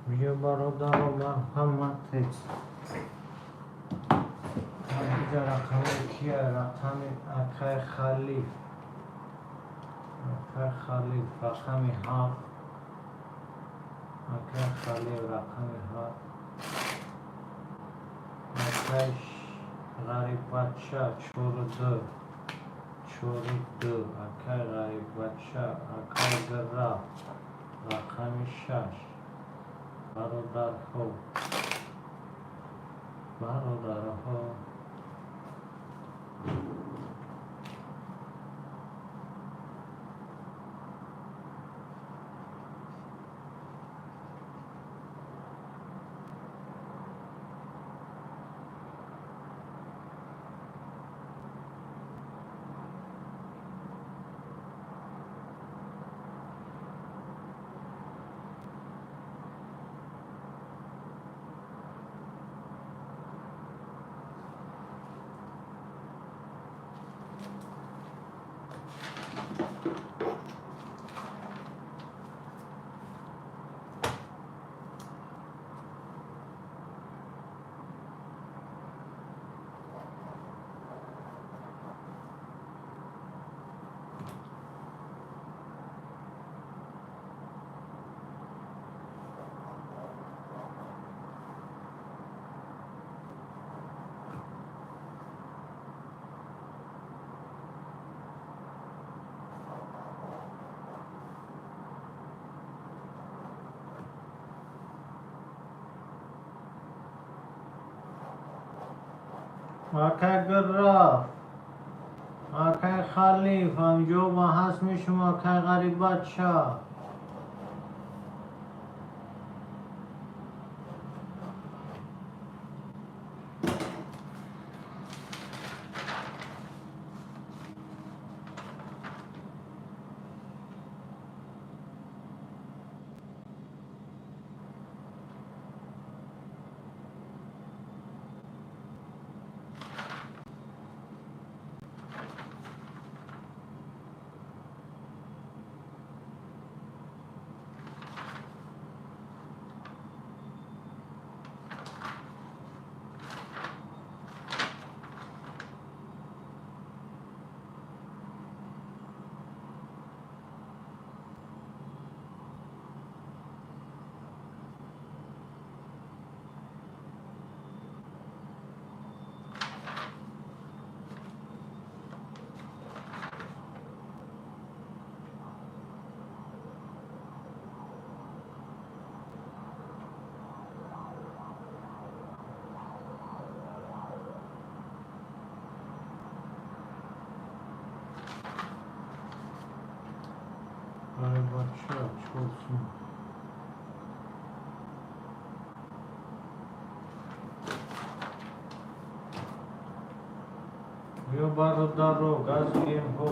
بیا برادر و مرحمتت. اینجا رقم کیه؟ رقم اکای خلیف. اکای خلیف رقم 7. اکای خلیف رقم 7. اکای غریب بچه 42. اکای غریب بچه اکای گره رقم 6. برادرها اکای گره اکای خلیف همجا با هست میشم. اکای غریب بچه غریب بچه چولسون. بیا برادر رو گزگیم ها.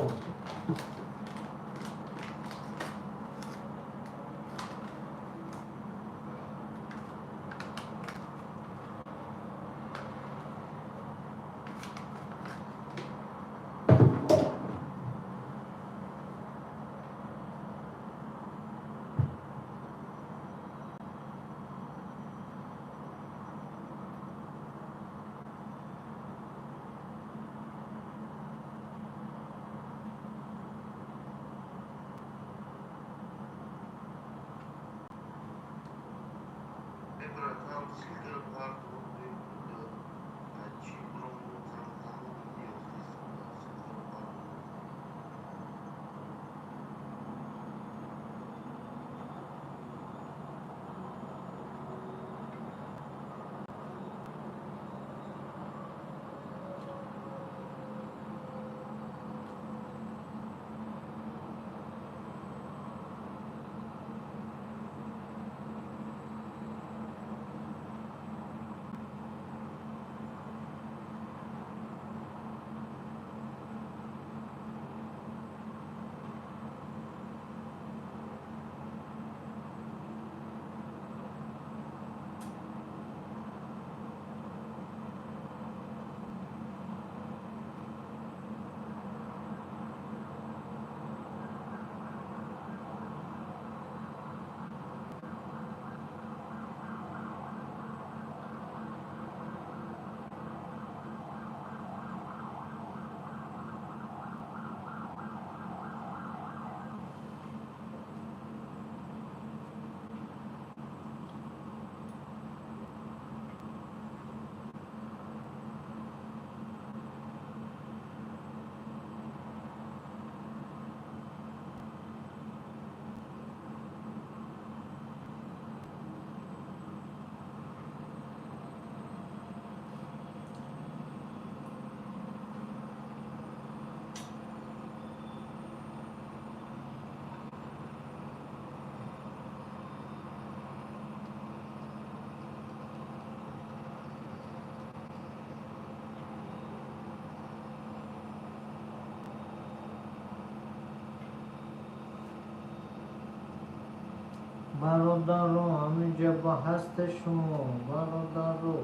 برادرو همینجا با هست شما برادرو.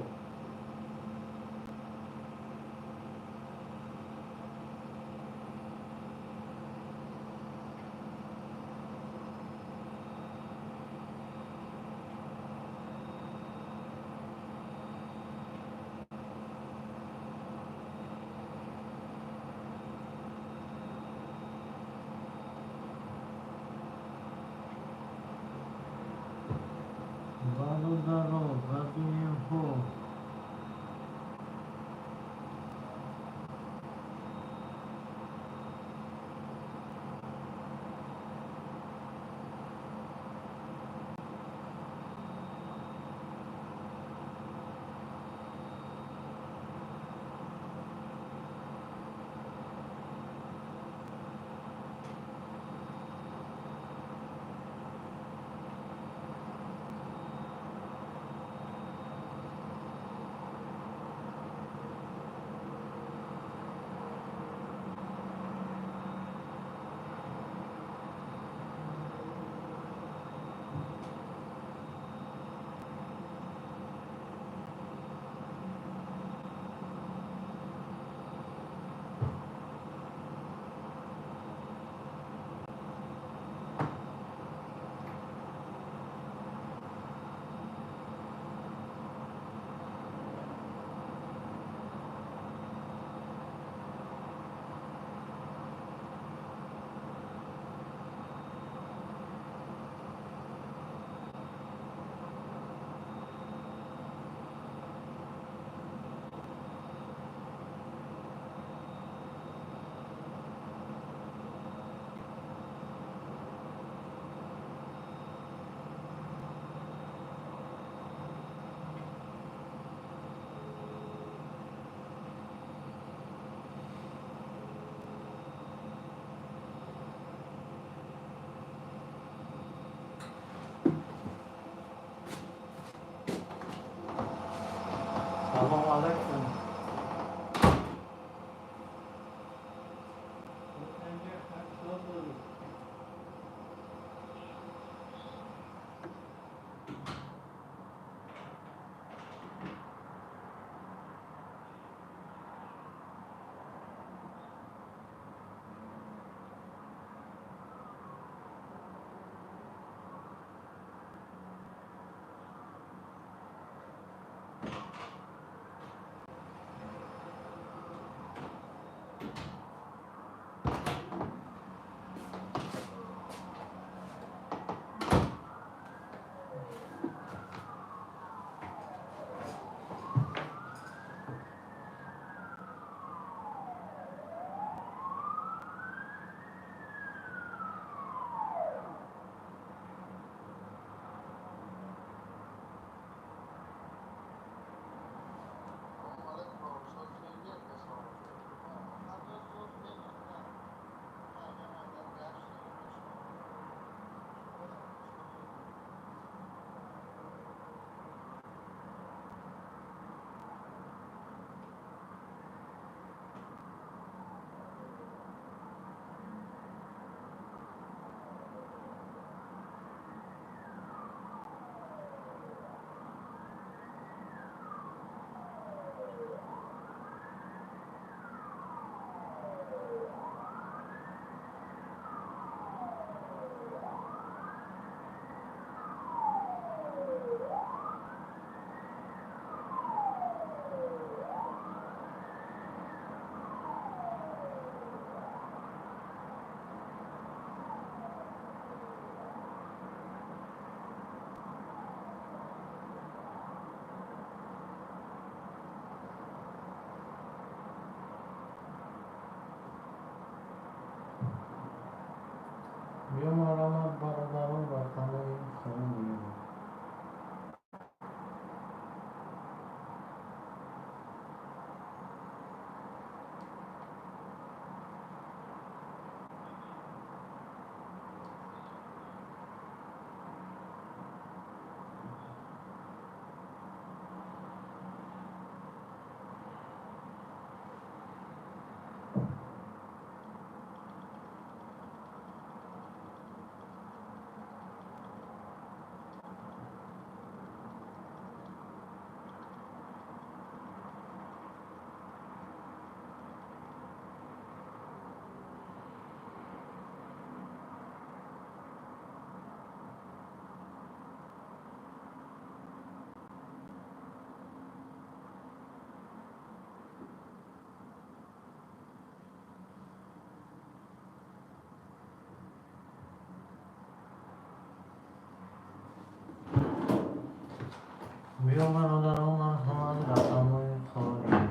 برادرو ببینیم خب. سلام علیکم. بیامن آدن آمن همه رقم های خالی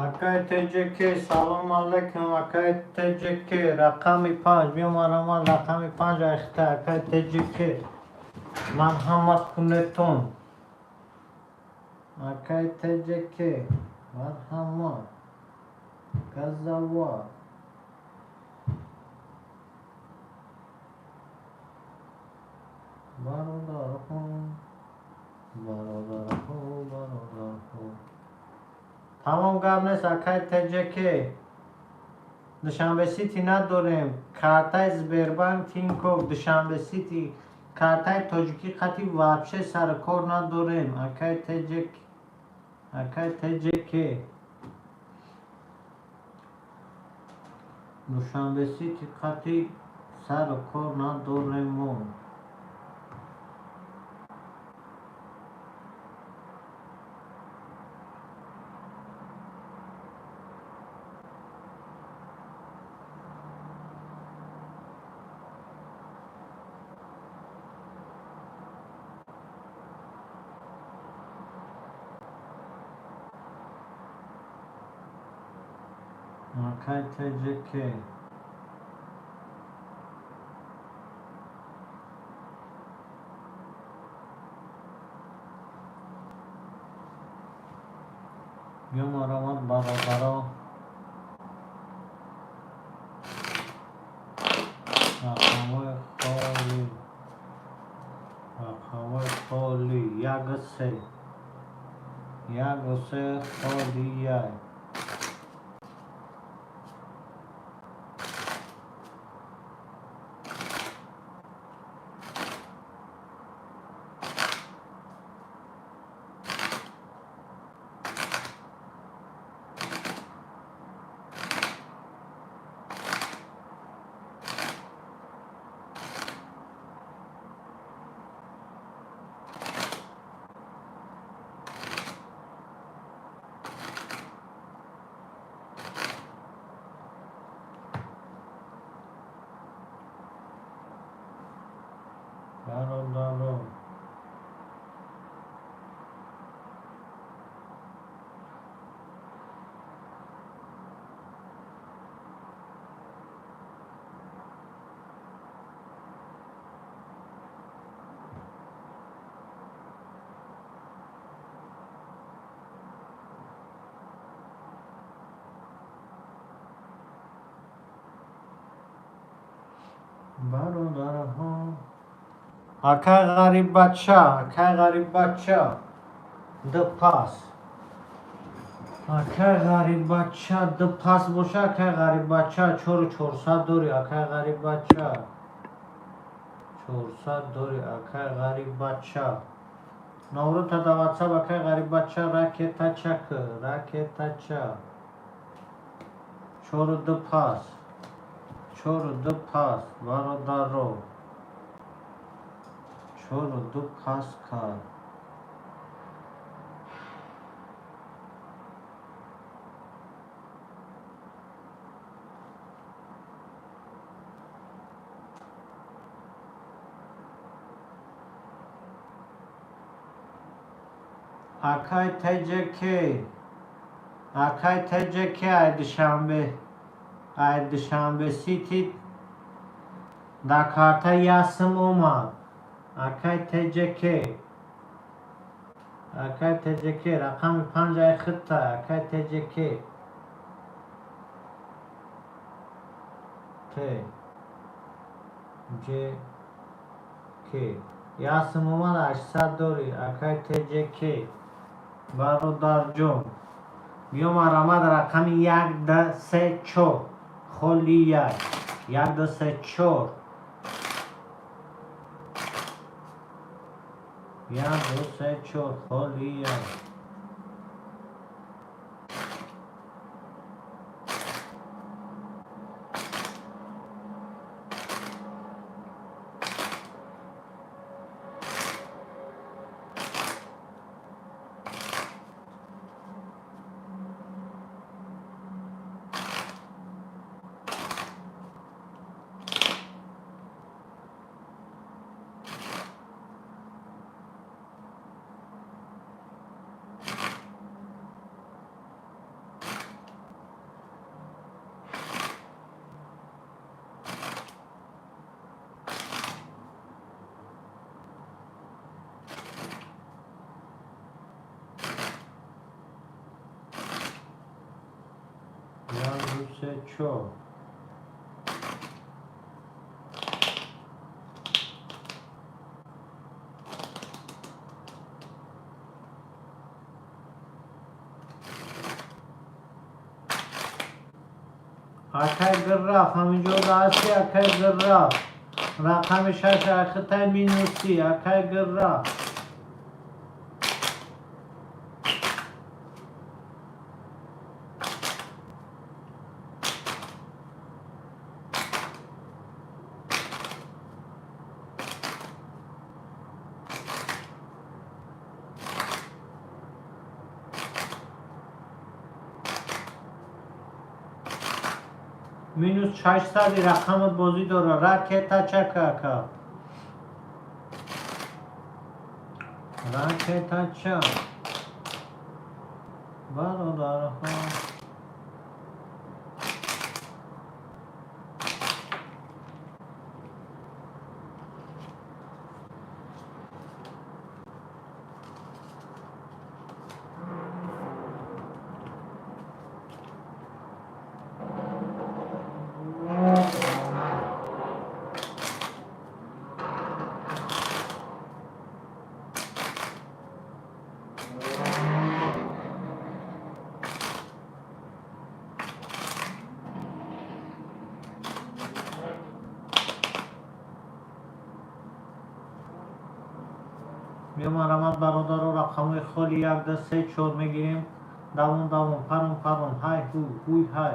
Akay TCK سلام علیکم akay TCK رقم 5 بیامارم رقم 5 اخته akay TCK مرحمت کنتون akay TCK مرحمت گزوا برادر تمام گرم نیست akay TCK دوشنبه سیتی نداریم کارتای زبربانک تینکوف دوشنبه سیتی کارتای تاجیکی خطی وابشه سر کار نداریم akay TCK دوشنبه سیتی خطی سر کار نداریم akay TCK بیامارم برادرها رقمای خالی یک سه خالی برادرها akay غریب بچه ده پاس akay غریب بچه ده پاس باشه akay غریب بچه 400 داری akay غریب بچه 400 داری akay غریب بچه نورو تا دا واتساپ akay غریب بچه راکتا چک 4 ده پاس برادرو 4 دو پاس کار akay TCK ای دوشنبه سیتی در کارتا یاسم اومد akay TCK رقم 5 خطه akay TCK یاسم اومد 800 داری akay TCK برادر جون بیامارم رقم 1-2-3-4 خالی 1-2-3-4 1-2-3-4 خالی سه چهار. اکه گر رفت همینجا دستی اکه گر رفت رقم 6 اکه مینوسی اکه گر رفت مینوس 600 رقمت بازی داره راکتا چکاکا راکتا چا برادرها میامرمت برادر و رقم خالی یک دست سه چهار میگیریم دوون پرون های هوی های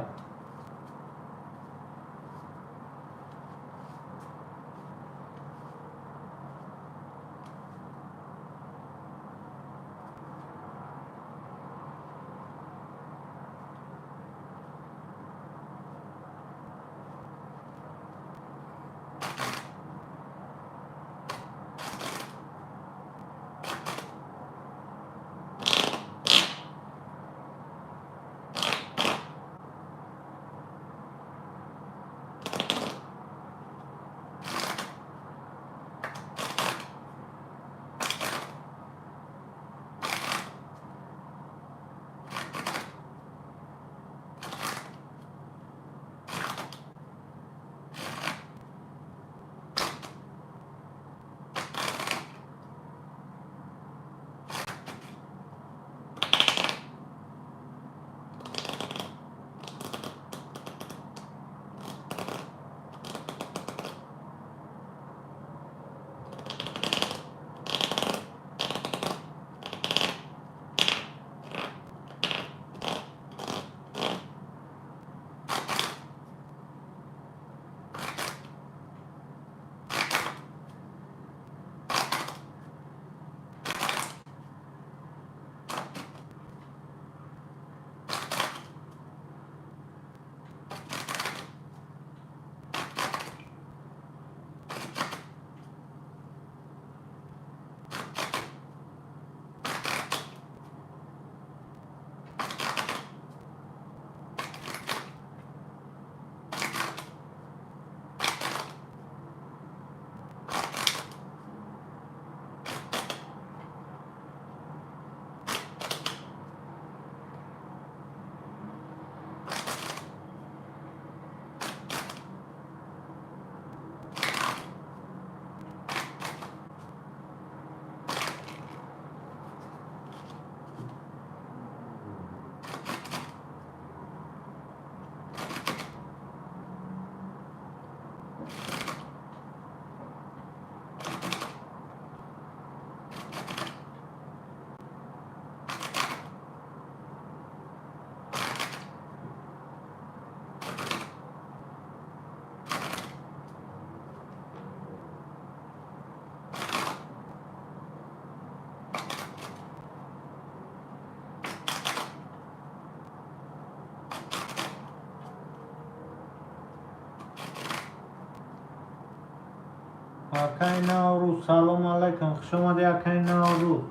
اکه نوروز سلام علیکم خوش آمدی اکه نوروز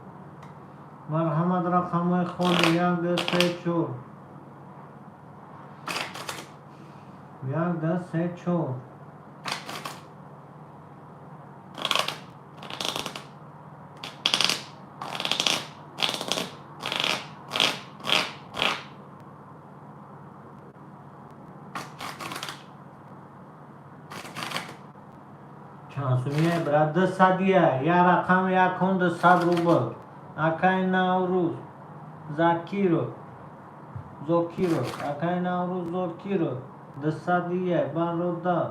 مرحمت رقم خالی یک دست سه چهار یک دست سه چهار چانسونیه برای 200 یا رقم یکون 200 روبل اکای نوروز زکیرو زوکیرو اکای نوروز زوکیرو 200 برادر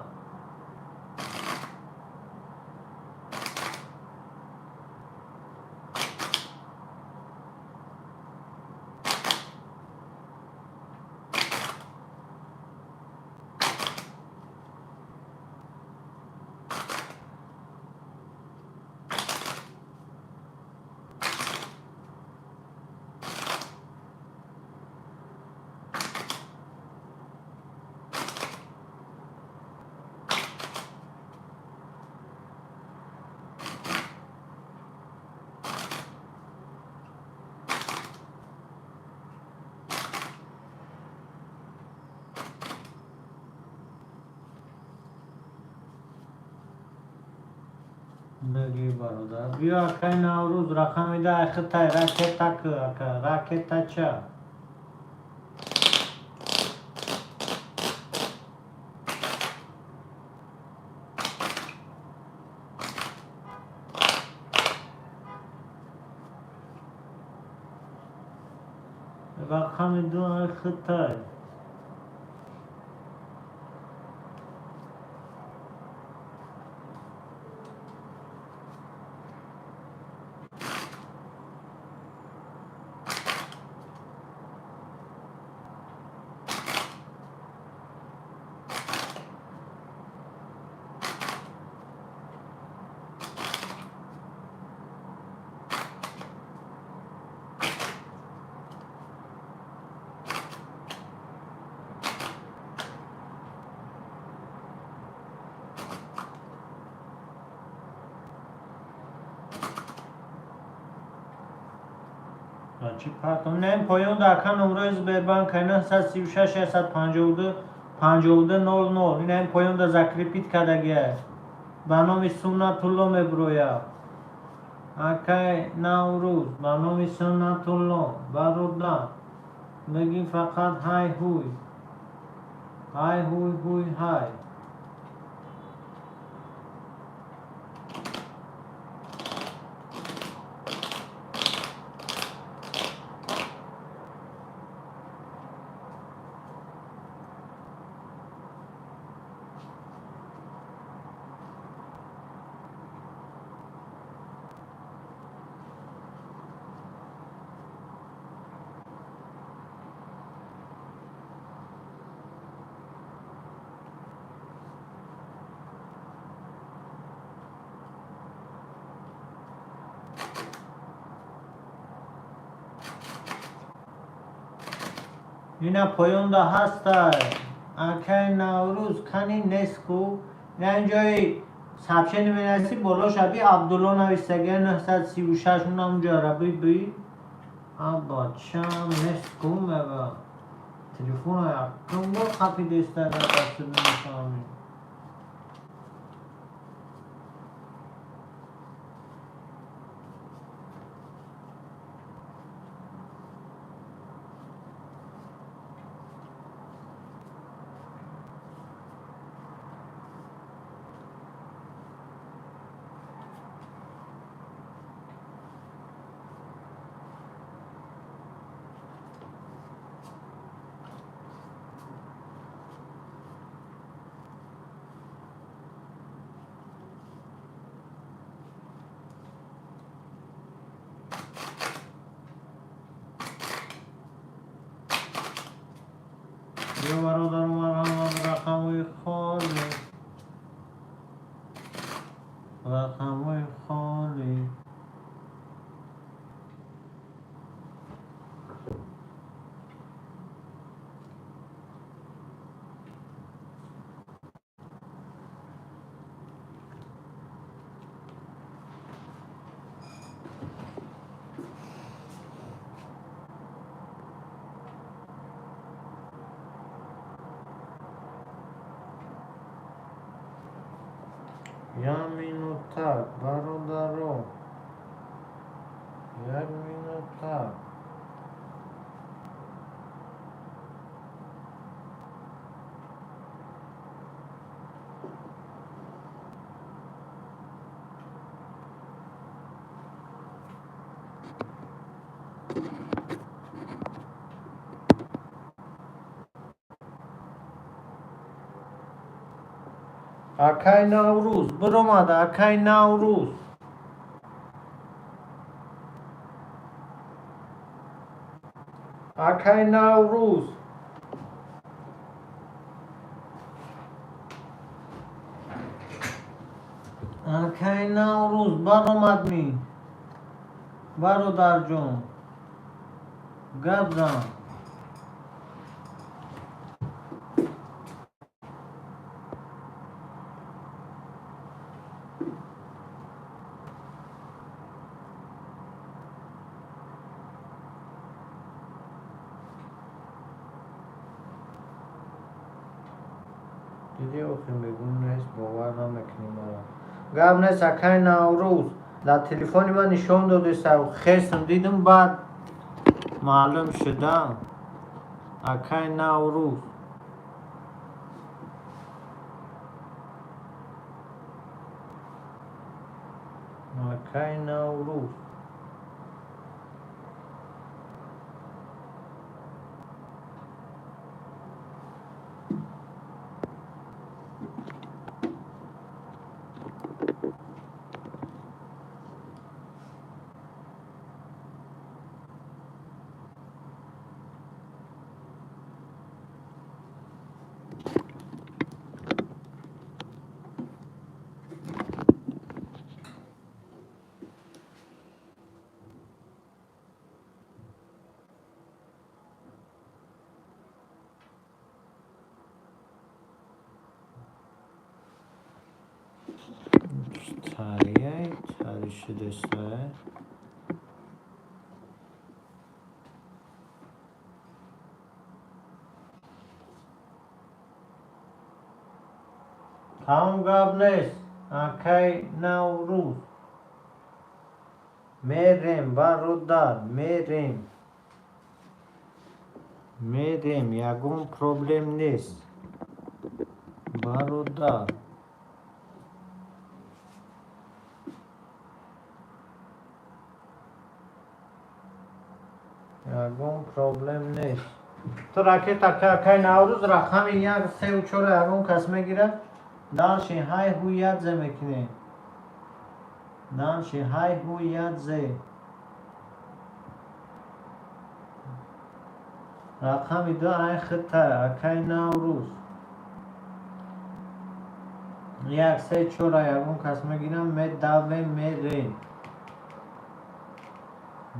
بگی برادر بیا اکای نوروز رقم ده اختای راکتا که اکا راکتا چه رقم دو اختای چی پرتم نه پایان در کن نمره سبربانک 936 752 52 00 این هم پایان در ذکری پیت کدگیه به نام سنت الله مبرویا اکای نوروز به نام سنت الله برادر بگی فقط های هوی های هوی هوی های اینا پایان ده هست اکای نوروز کنی نسکو نه اینجای سبشه نمینسی بالا شبی عبدالله نویستگه 936 اونم جا بی بی ابا چم نسکو مگه تلفون ها یکم با خفی دسته در دست نمیشامی بیا برادر مرحمت رقموی خالی رقموی خالی یا مینوتک برادرو یک مینوتک اکای نوروز برآمد اکای نوروز اکای نوروز اکای نوروز برآمد می برادر جون گبزن دیدی اوخیم بگون نیست باور نمیکنی مرا گب نیست اکای نوروز در تلفن من نشان داده سر خستم دیدم بعد معلوم شدم اکای نوروز اکای نوروز Tarihi şiddetle Tamam Gabnes Akay Navruz Merim Barudar Merim yagun problem نیست برادر یگون پروبلم نیست تو راکت اکای نوروز رقم یک سه و چهار یگون کس میگیره دانشی های هویت زه میکنه دانشی های هویت زه رقم دو های خطه اکای نوروز یک سه چهار یگون کس میگیرم می دوه میرین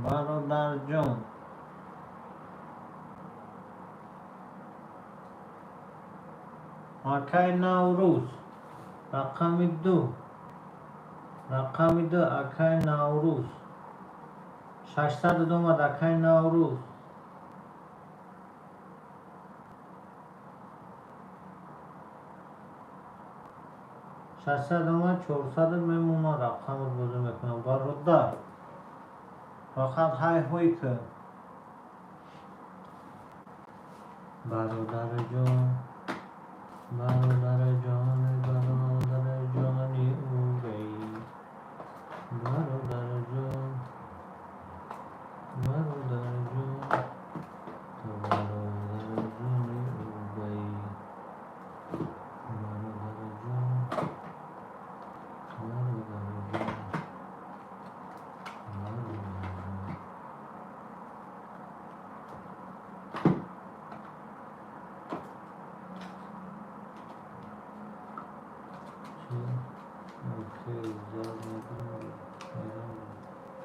برادر جون اکای نوروز رقم دو اکای نوروز 602 مد اکای نوروز 600 اومد 400 میمونه رقم رو بوده میکنم برادر فقط های هوی که برادر جان برادر جانی او بی برادر جان تو برادر جانی او بی برادر جان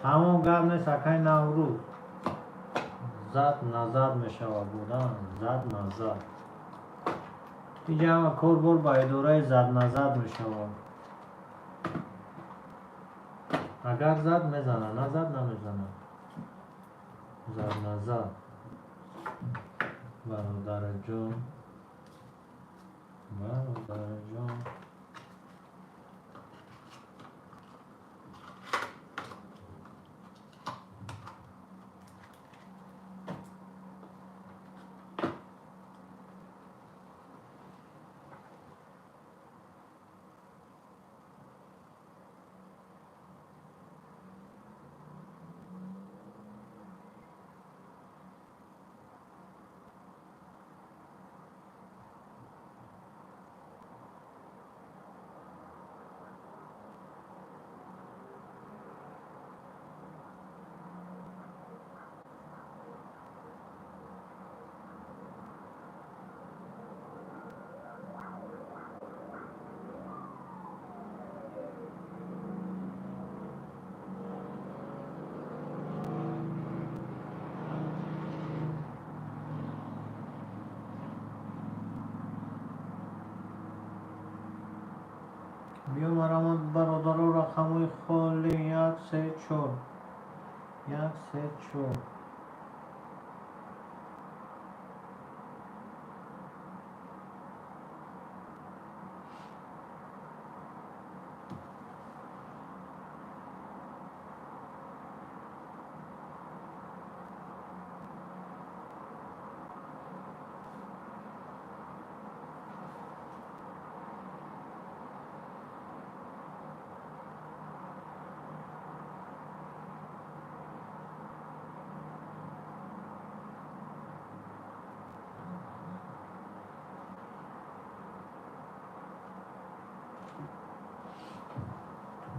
همون گم نیست اکای نوروز زد نزد میشود بودن زد نزد اینجا همه کار بر با اداره زد نزد میشود اگر زد میزنه نزد نمیزنه زد نزد برادر جون بیامرم برادر و رقموی خالی 1 3 4 1 3 4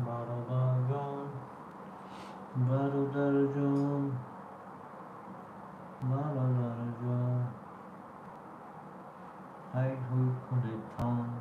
برادر جان برادر جان برادر جان ای هوی کودتان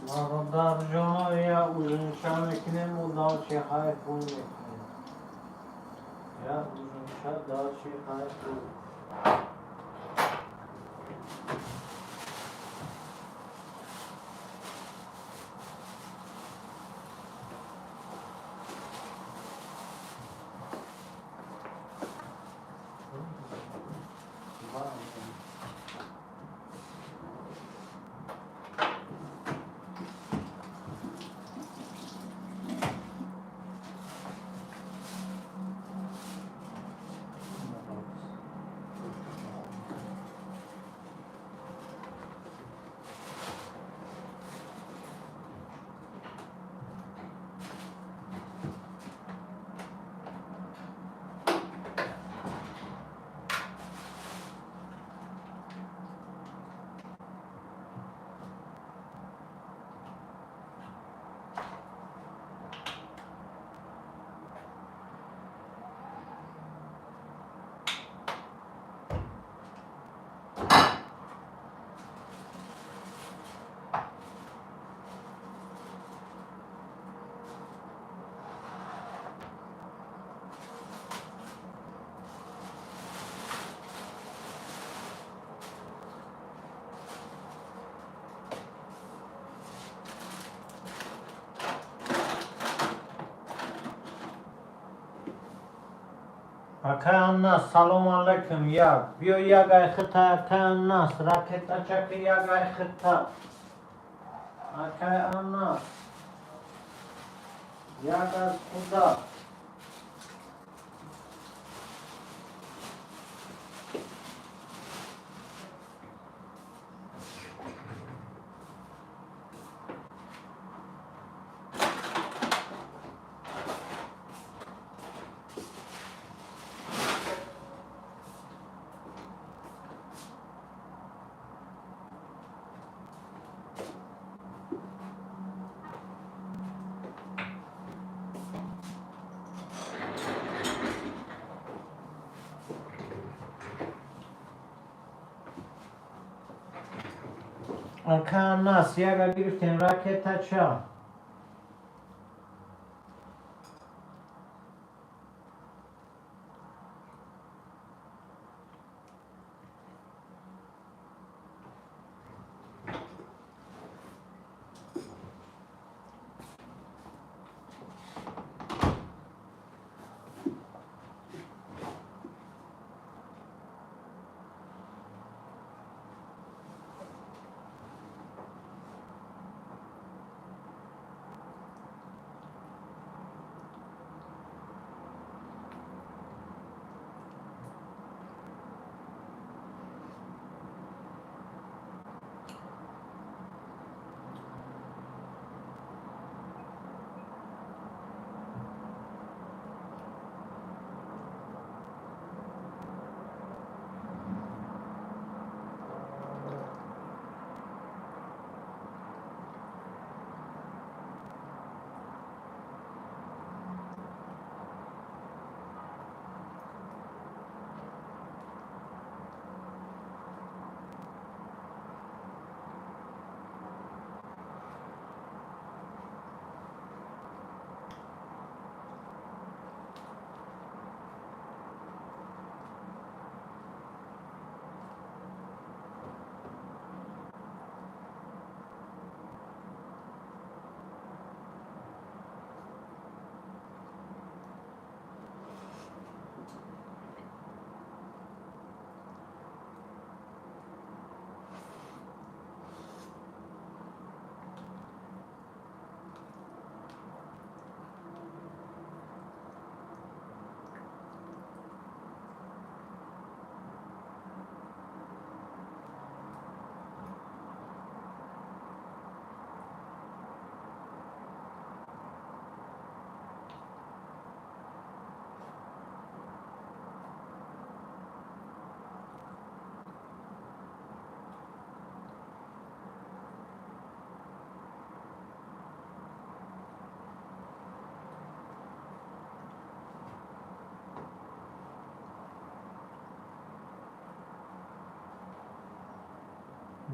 برادر جان یا uzuncha میکنیم و دالچی های پول میکنیم یا uzuncha دالچی های پول اکای الناس سلام علیکم یک بیا یک ای خطا اکای الناس راکتا چک یک ای خطا اکای الناس یک از خدا آکا ناس یکا گرفتیم راکتا چا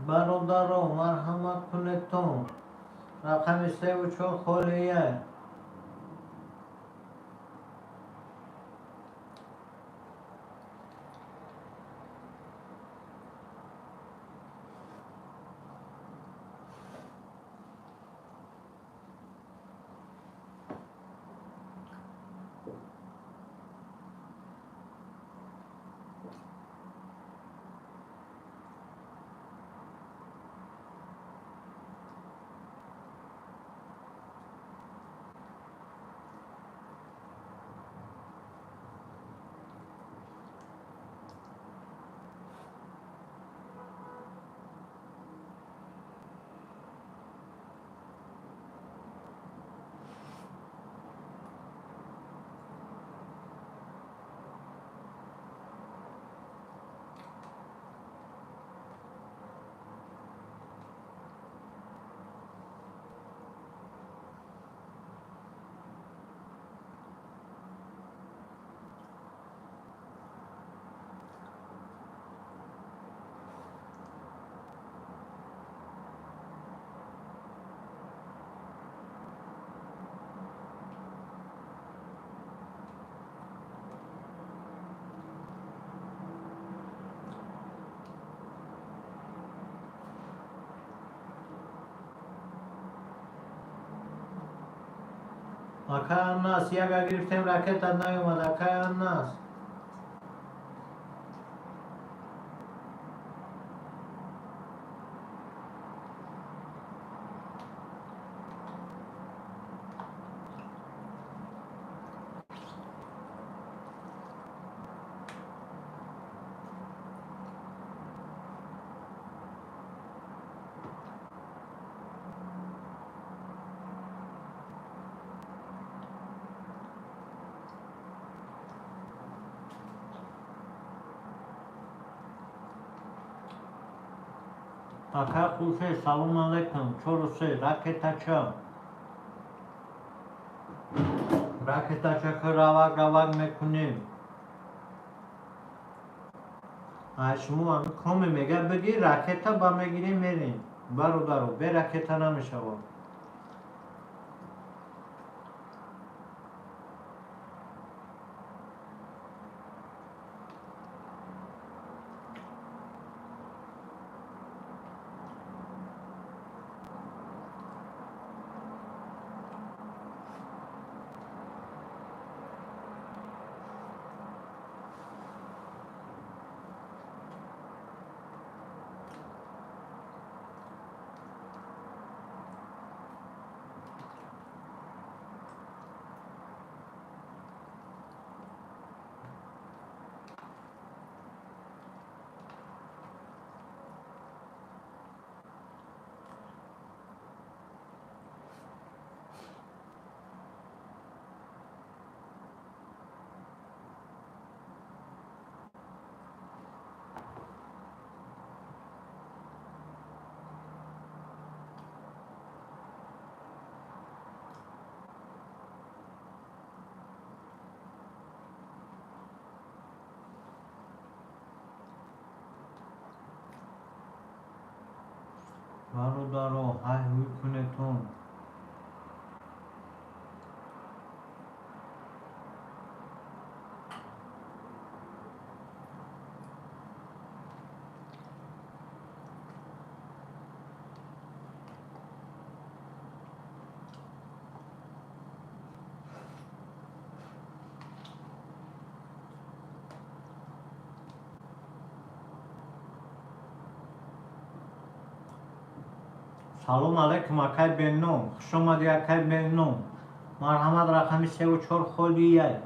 برادر مرحمت کنتون رقم 3 و 4 خالیه آکا ناس یکا گرفتیم راکتا نیومد آکا ناس آکا خوشه سلام علیکم 4 و 3 راکتا چا راکتا چا که راوگ میکنیم شما هم کمی میگه بگی راکتا با میگیریم میریم برادر برکت نمیشه. برادر های هوی کنتون. سلام علیکم اکای بینم. خوش آمدی اکای بینم. مرحمت رقمی 34 خالیه.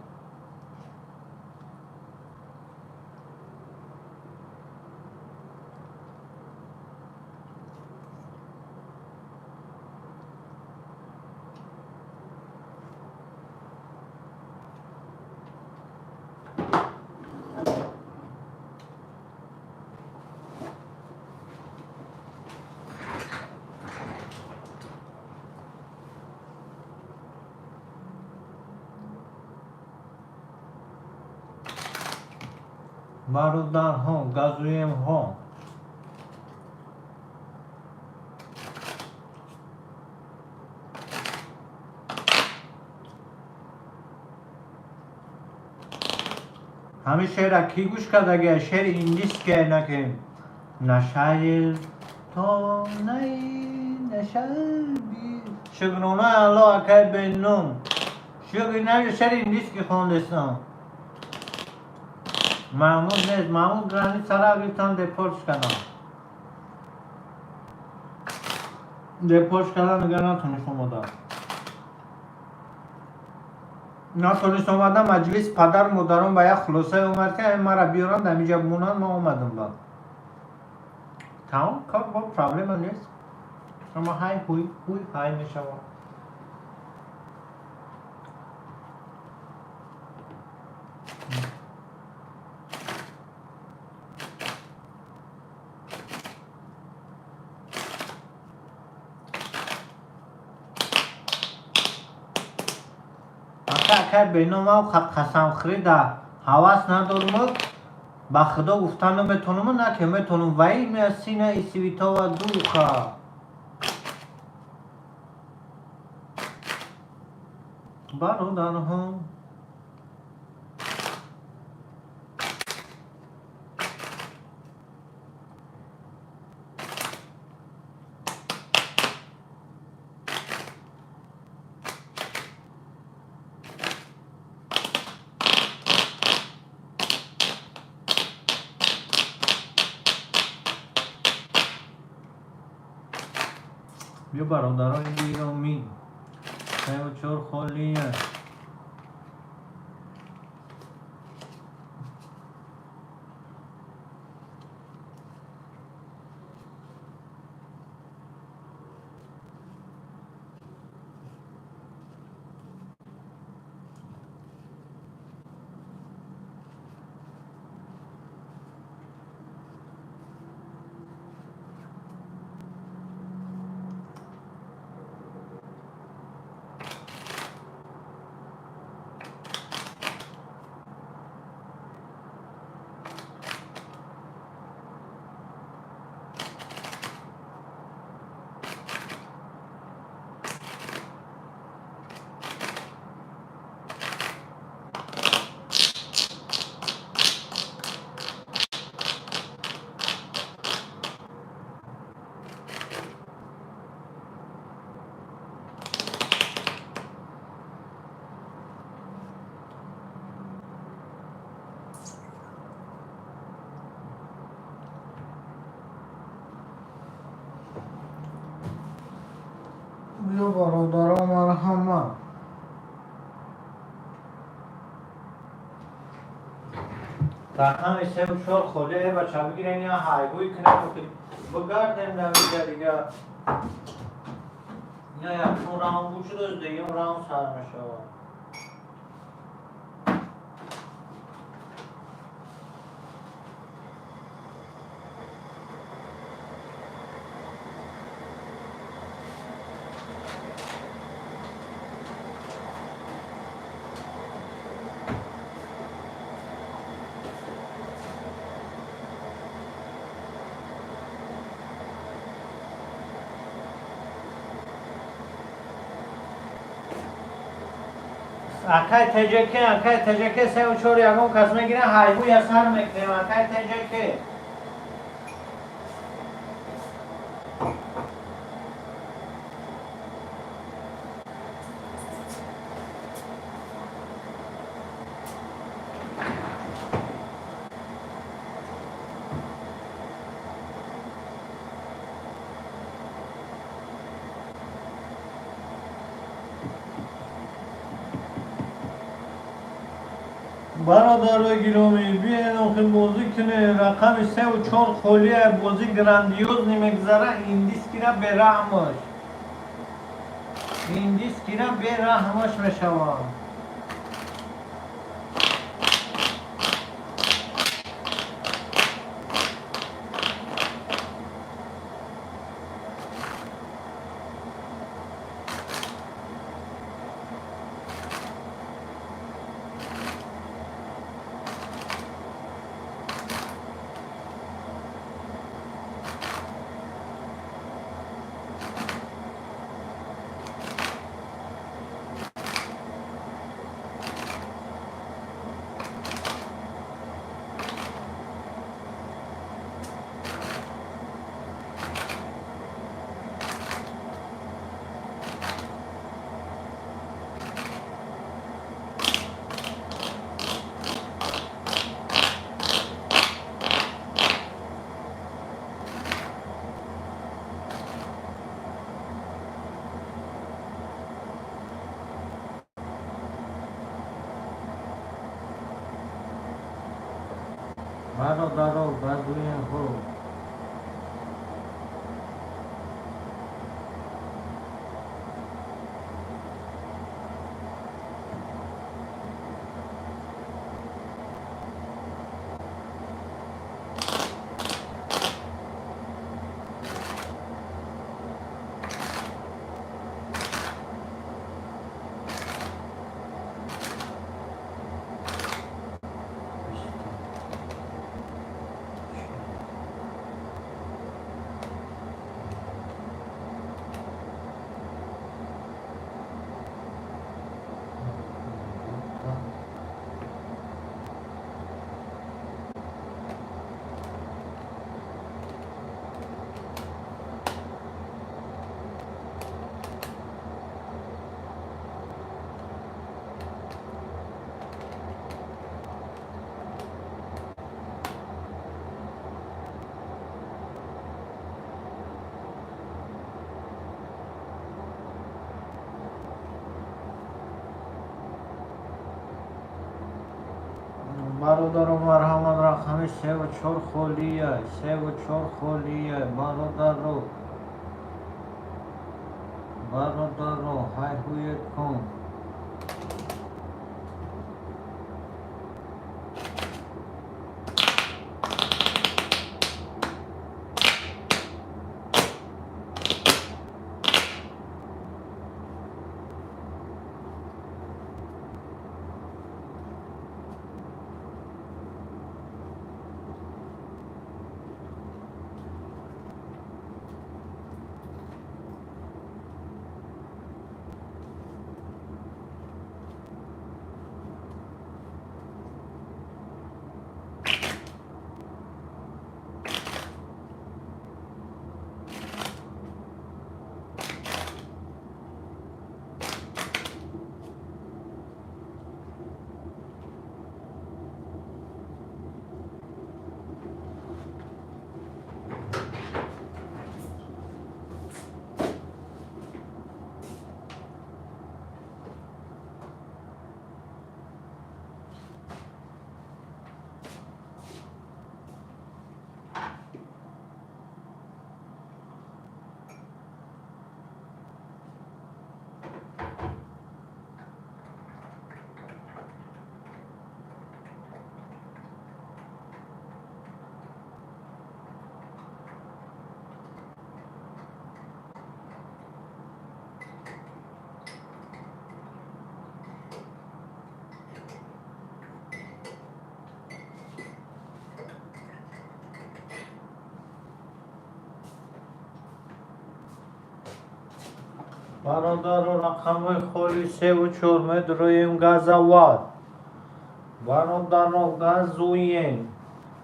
برادر ها گازویم ها. همین شعر کی گوش کرده؟ شعر انگلیس که نکه نشاید تا نشاید شگرونه الله اکای بینم. شگرونه شعر انگلیس که خوندستم. محمود نیست. محمود گرانی سرا گفتن دپورتش کردم. دپورتش کردم میگه نتونست اومدم. نتونست اومدم. مجلس پدر مادرم با یک خلاصه اومد که مرا بیارن در اینجا بمونن. ما اومدم با تمام کار با پرابلم نیست. شما های هوی های میشوم. اکای بینم او قسم خریده حواس ندارم. با خدا گفتن نمیتونم نه که میتونم وای می سینه ایسیویتا و دوخه. برادر ها بیا برادرای گرامی 34 خالیه. و برادران مرحمت. رقم 3 و 4 خوله بچه بگیرین یا هایگوی کنه بگردیم نمیده دیگه. یا یکشون راون بود شده از دیگه راون سر میشه. اکای تجکه 3 و 4 یکم کس میگیره هایگوی یا سر میکنیم اکای تجکه. برادر گرامی بیاین آخر بازی کنه. رقم 3 و 4 خولیه بازی گراندیوز نمیگذره. هندیسکینا برحمش میشوه. برادر بدوین خوب برادر مرحمت رقم 3 و 4 خولیه برادر هایگوی کن. برادر رقم خوری 3 و 4 مترویم گازاوات برادر گازوین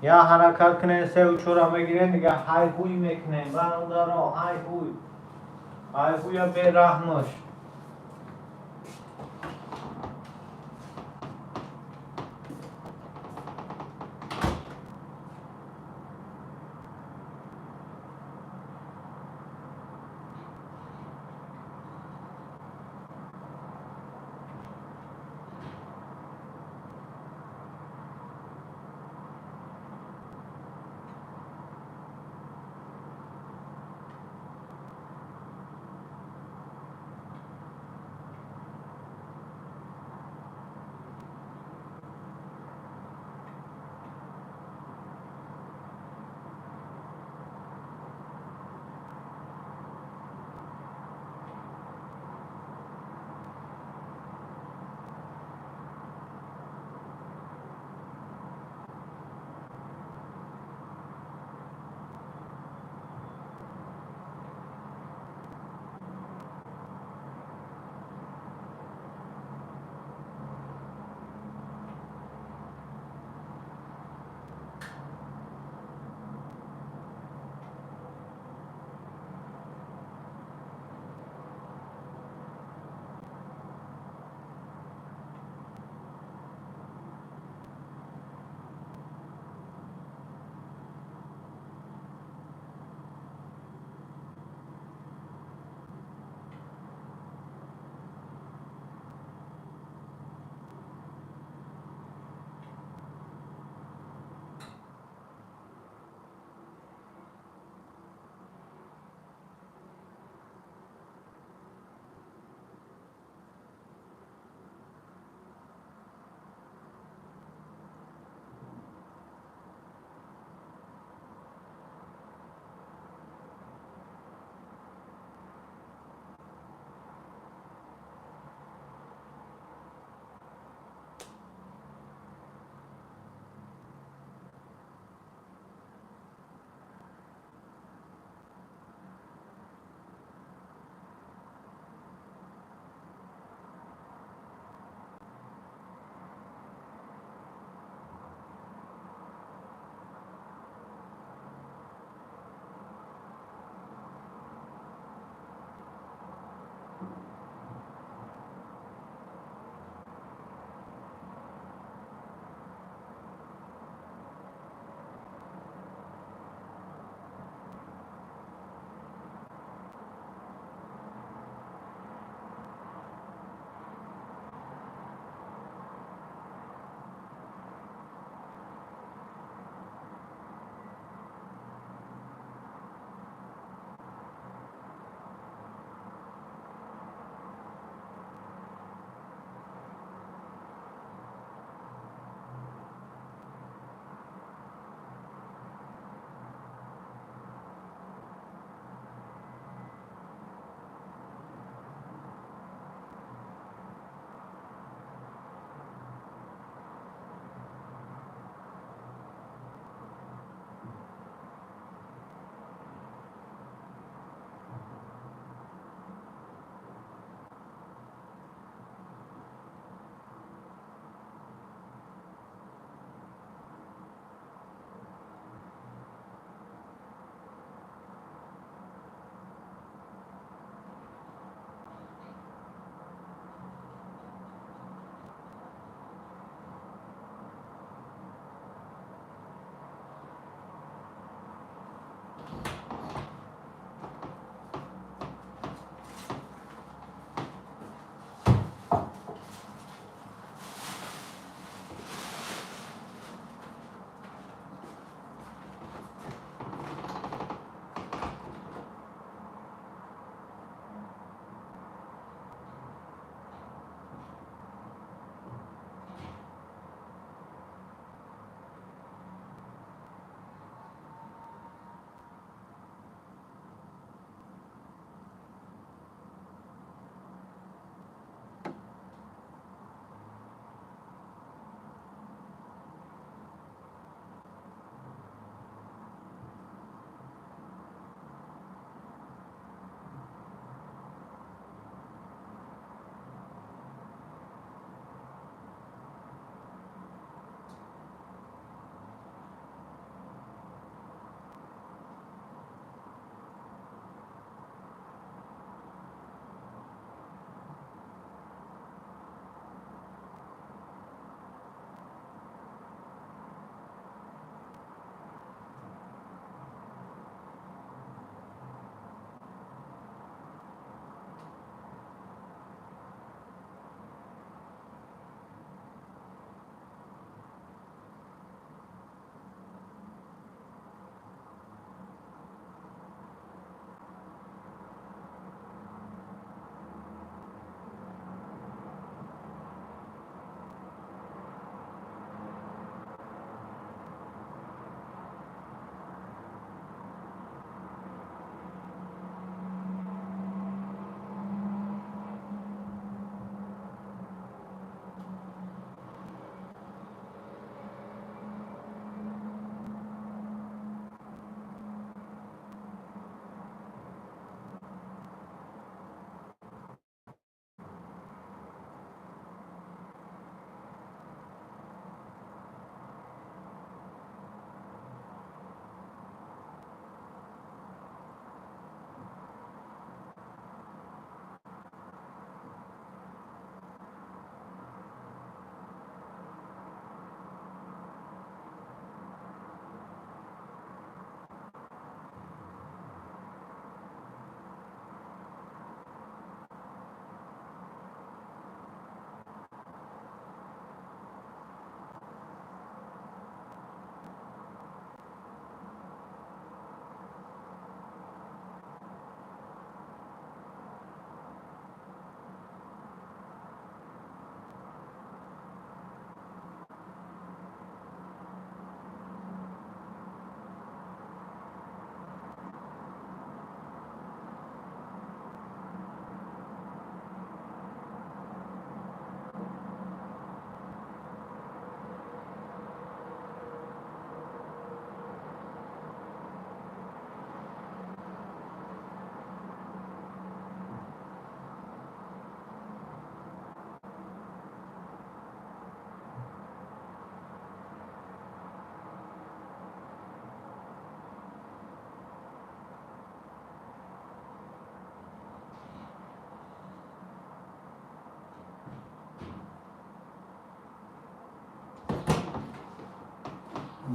یا حرکت کنه 3 و 4 میگیرن دیگه های هوی میکنه برادر های هوی به رحمش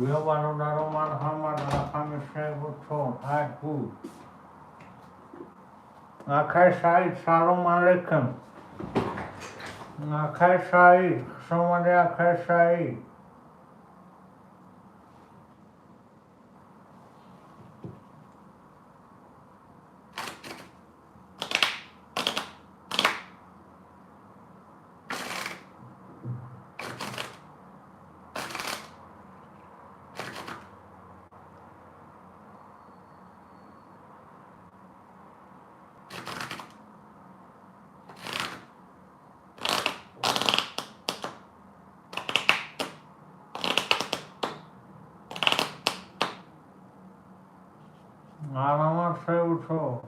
بیا برادر مرحمت رقم 3 و 4 8 بود. آقای سعید سلام علیکم. آقای سعید خوش آمده آقای سعید. علامت 3 و 4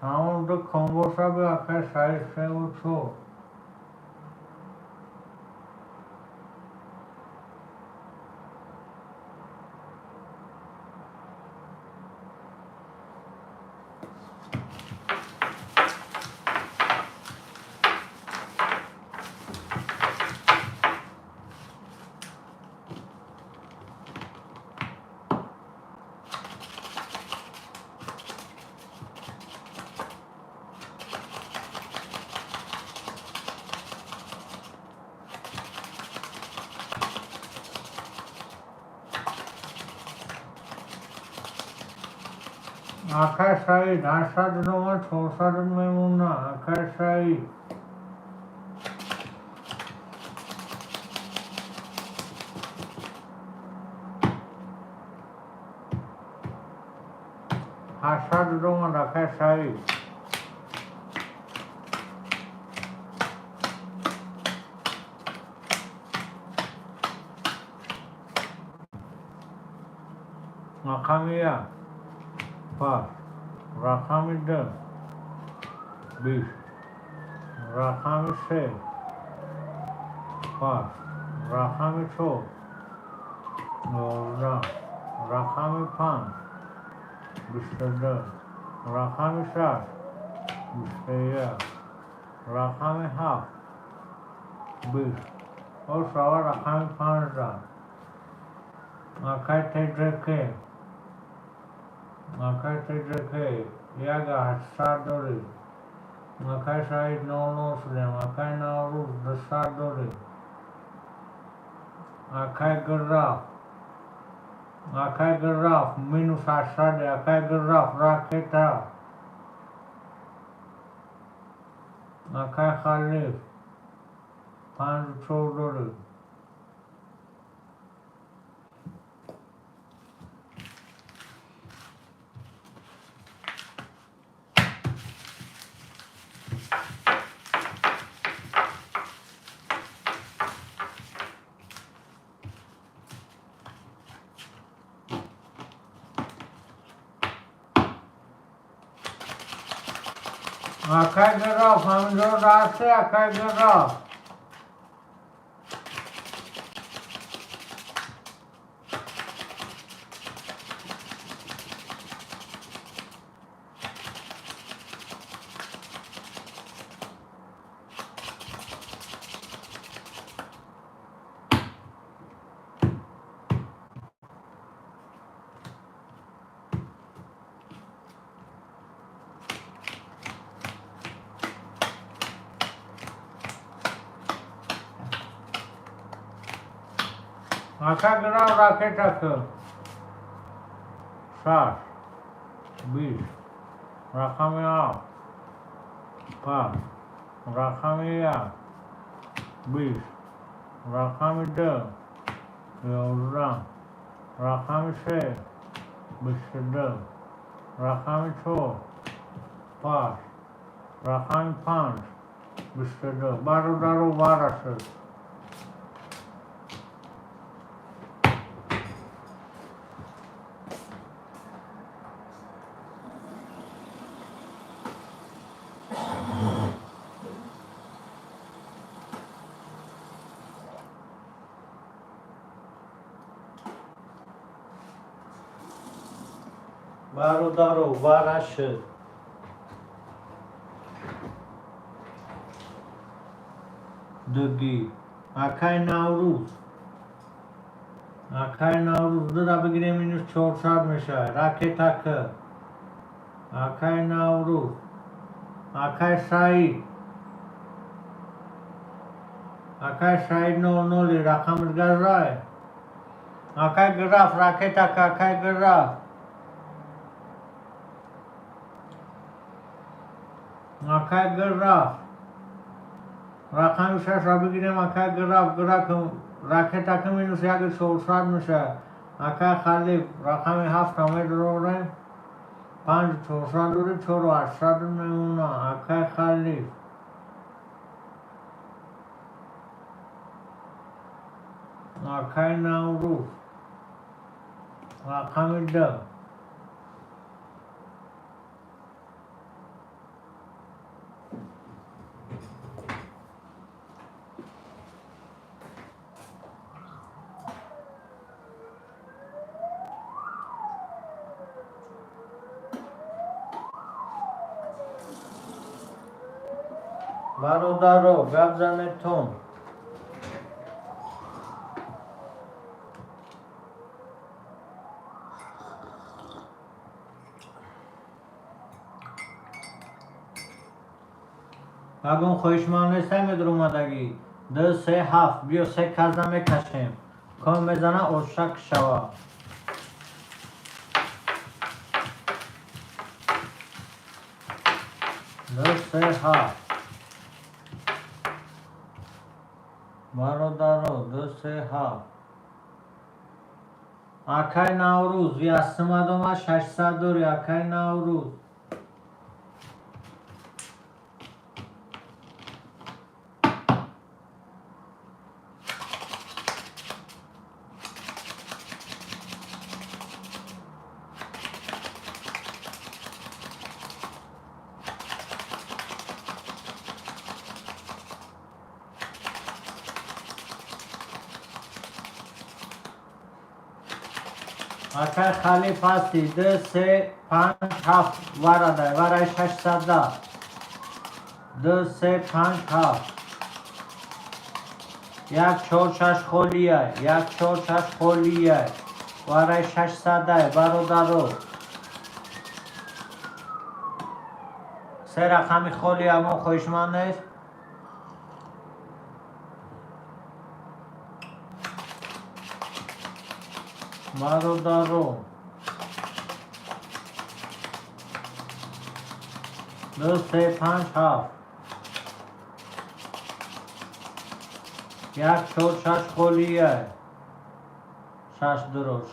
تمام دو کامبوسا به آقای سعید 3 و 4. آقای سعید 809 400 میمونه آقای سعید. هشتاد دوم آقای سعید. رقم 1 5 رقم 2 20 رقم 3 5 رقم 4 19 رقم 5 22 رقم 6 21 رقم 7 20 و سوال رقم 15 آقای تدرکه آقای تدرکه 1800 دارید. آقای سعید 99 شدیم. آقای نوروز 200 دارید. آقای گراف مینوس 800. آقای گراف راکتا. آقای خلیف 54 دارید. آقای گراف همینجا راسته. آقای گراف آقای گراف راکتا که 60 20 رقم 7 5 رقم 1 20 رقم 2 11 رقم 3 22 رقم 4 5 رقم 5 22 برادر و برسد. برادر و برسد. دگی آقای نوروز آخر نوروز دو را بگیریم اینوش 400 میشه. راکت که آخر نوروز آخر سعید آخر سعید 00 رقم گرای آخر گراف راکت که آخر گراف آخر گراف رقم 6 را بگیریم آخر گراف راکت که مینوس یک 400 میشه. آخر خلیف رقم 7 همه دروریم 5 400 دوری 4 و 800 میمونه. آخر خلیف آخر نوروز رقم 10 برادرو گبزنتون اگه خوشمان نیستم در اومدگی 2 3 7 بیا 3 کزنه میکشیم کام بزنه اوشک شوا 2 3 7 برادرو 2 3 7 آخر نوروز یاستم آدم 600 دوری آخر نوروز آخر خلیف هستی 2 3 5 7 ورده ورای 600 2 3 5 7 1 4 6 خولیه 1 4 6 خولیه ورای 600 برادرو 3 رقمی خولیه اما خوشمان نیست برادرو 2 3 5 7 1 4 6 خولیه 6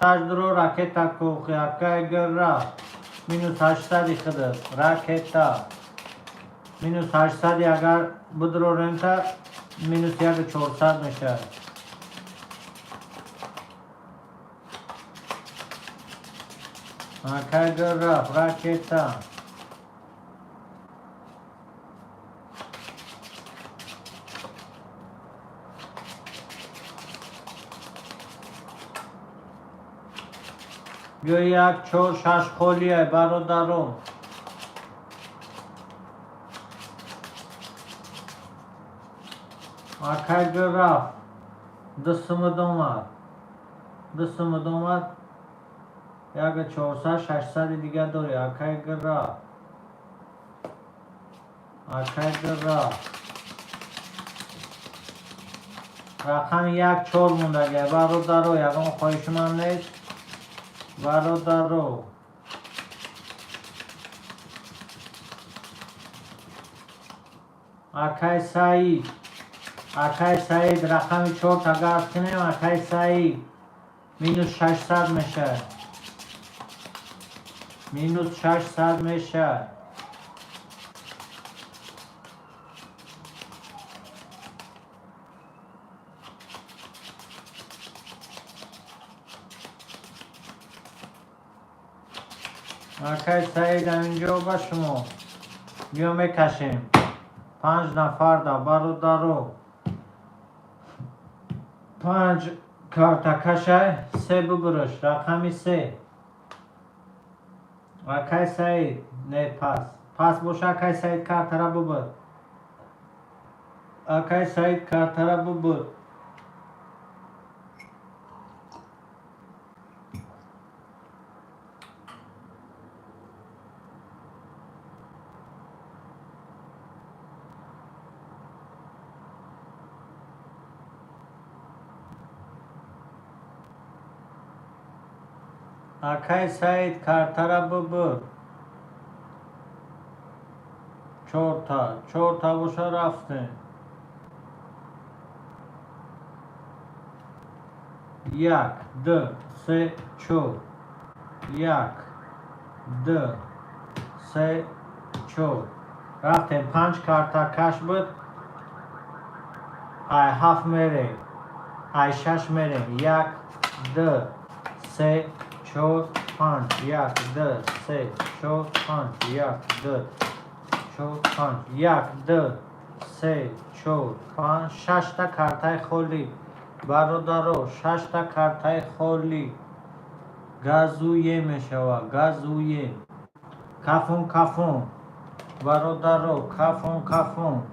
درو راکت کوخی اکای گره مینوس 800 خدر راکت مینوس 800 اگر بدرو رنتا مینوس 1 400 میشه اکای گره راکت بیا 1 4 6 خولیه برادرم آخر گراف دستم دومد یک 400 600 دیگه داری آخر گراف رقم 1 4 مونده برادرو یکم خواهش من نیست برادرو آکای سعید رقم 4 تا گفت کنیم آکای سعید مینوس 600 میشه آکای سعید اینجا با شما بیا میکشیم 5 نفر دا برادرو 5 کارتا کشه 3 ببرش رقمی 3 آکای سعید نه پاس باشه آکای سعید کارتا را ببر Akay Said kartara bubur. چهار تا باشه رفته. یک دو سه چهار. یک دو سه چهار. رفتیم 5 کارتا کش بود. ای 7 میره. ای 6 میره. یک دو سه چهار 5. یک دو سه چهار 5. یک دو چهار 5. یک دو سه چهار 5. 6 تا کارتای خالی برادرو. 6 تا کارتای خالی گازویه میشود. گازویه کافون برادرو. کافون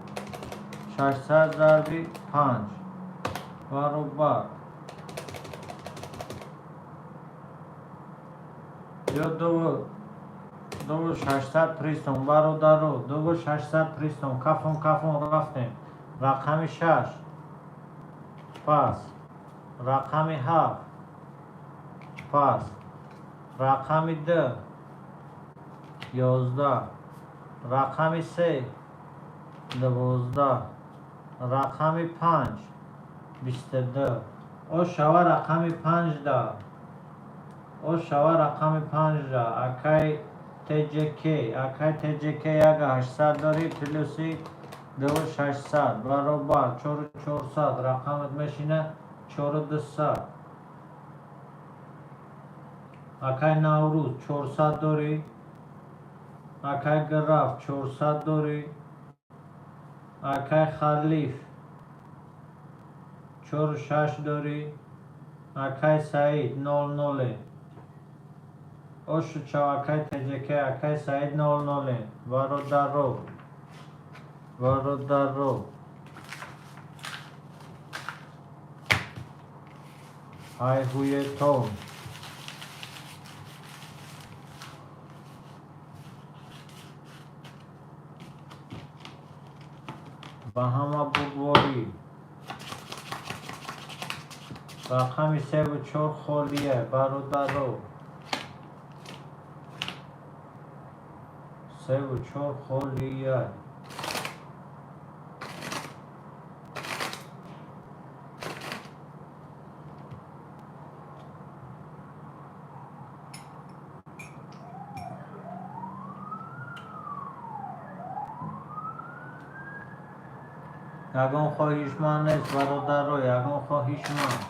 600 ضربی 5 برابر یا دو 600 پریستون برادرو. دو 600 پریستون کافون رفتیم. رقم 6 پاس. رقم 7 پاس. رقم 2 11. رقم 3 12. رقم 5 22. او شوا رقم 15. او شوا رقم 15. اکای تجکی. اکای تجکی یک 800 داری پلوسی دو 600 برابر 4400. رقمت میشینه 4200. اکای نوروز 400 داری. اکای گراف 400 داری. اکای خلیف 46 داری. اکای سعید 00. اوشو چا اکای تجکی. اکای سعید 00. برادرو های هوی تو با همه بگواری. رقم 3 و 4 خالیه برادرو. 3 و 4 خالیه. یگان خواهیشمند نیست برادرو. یگان خواهیشمند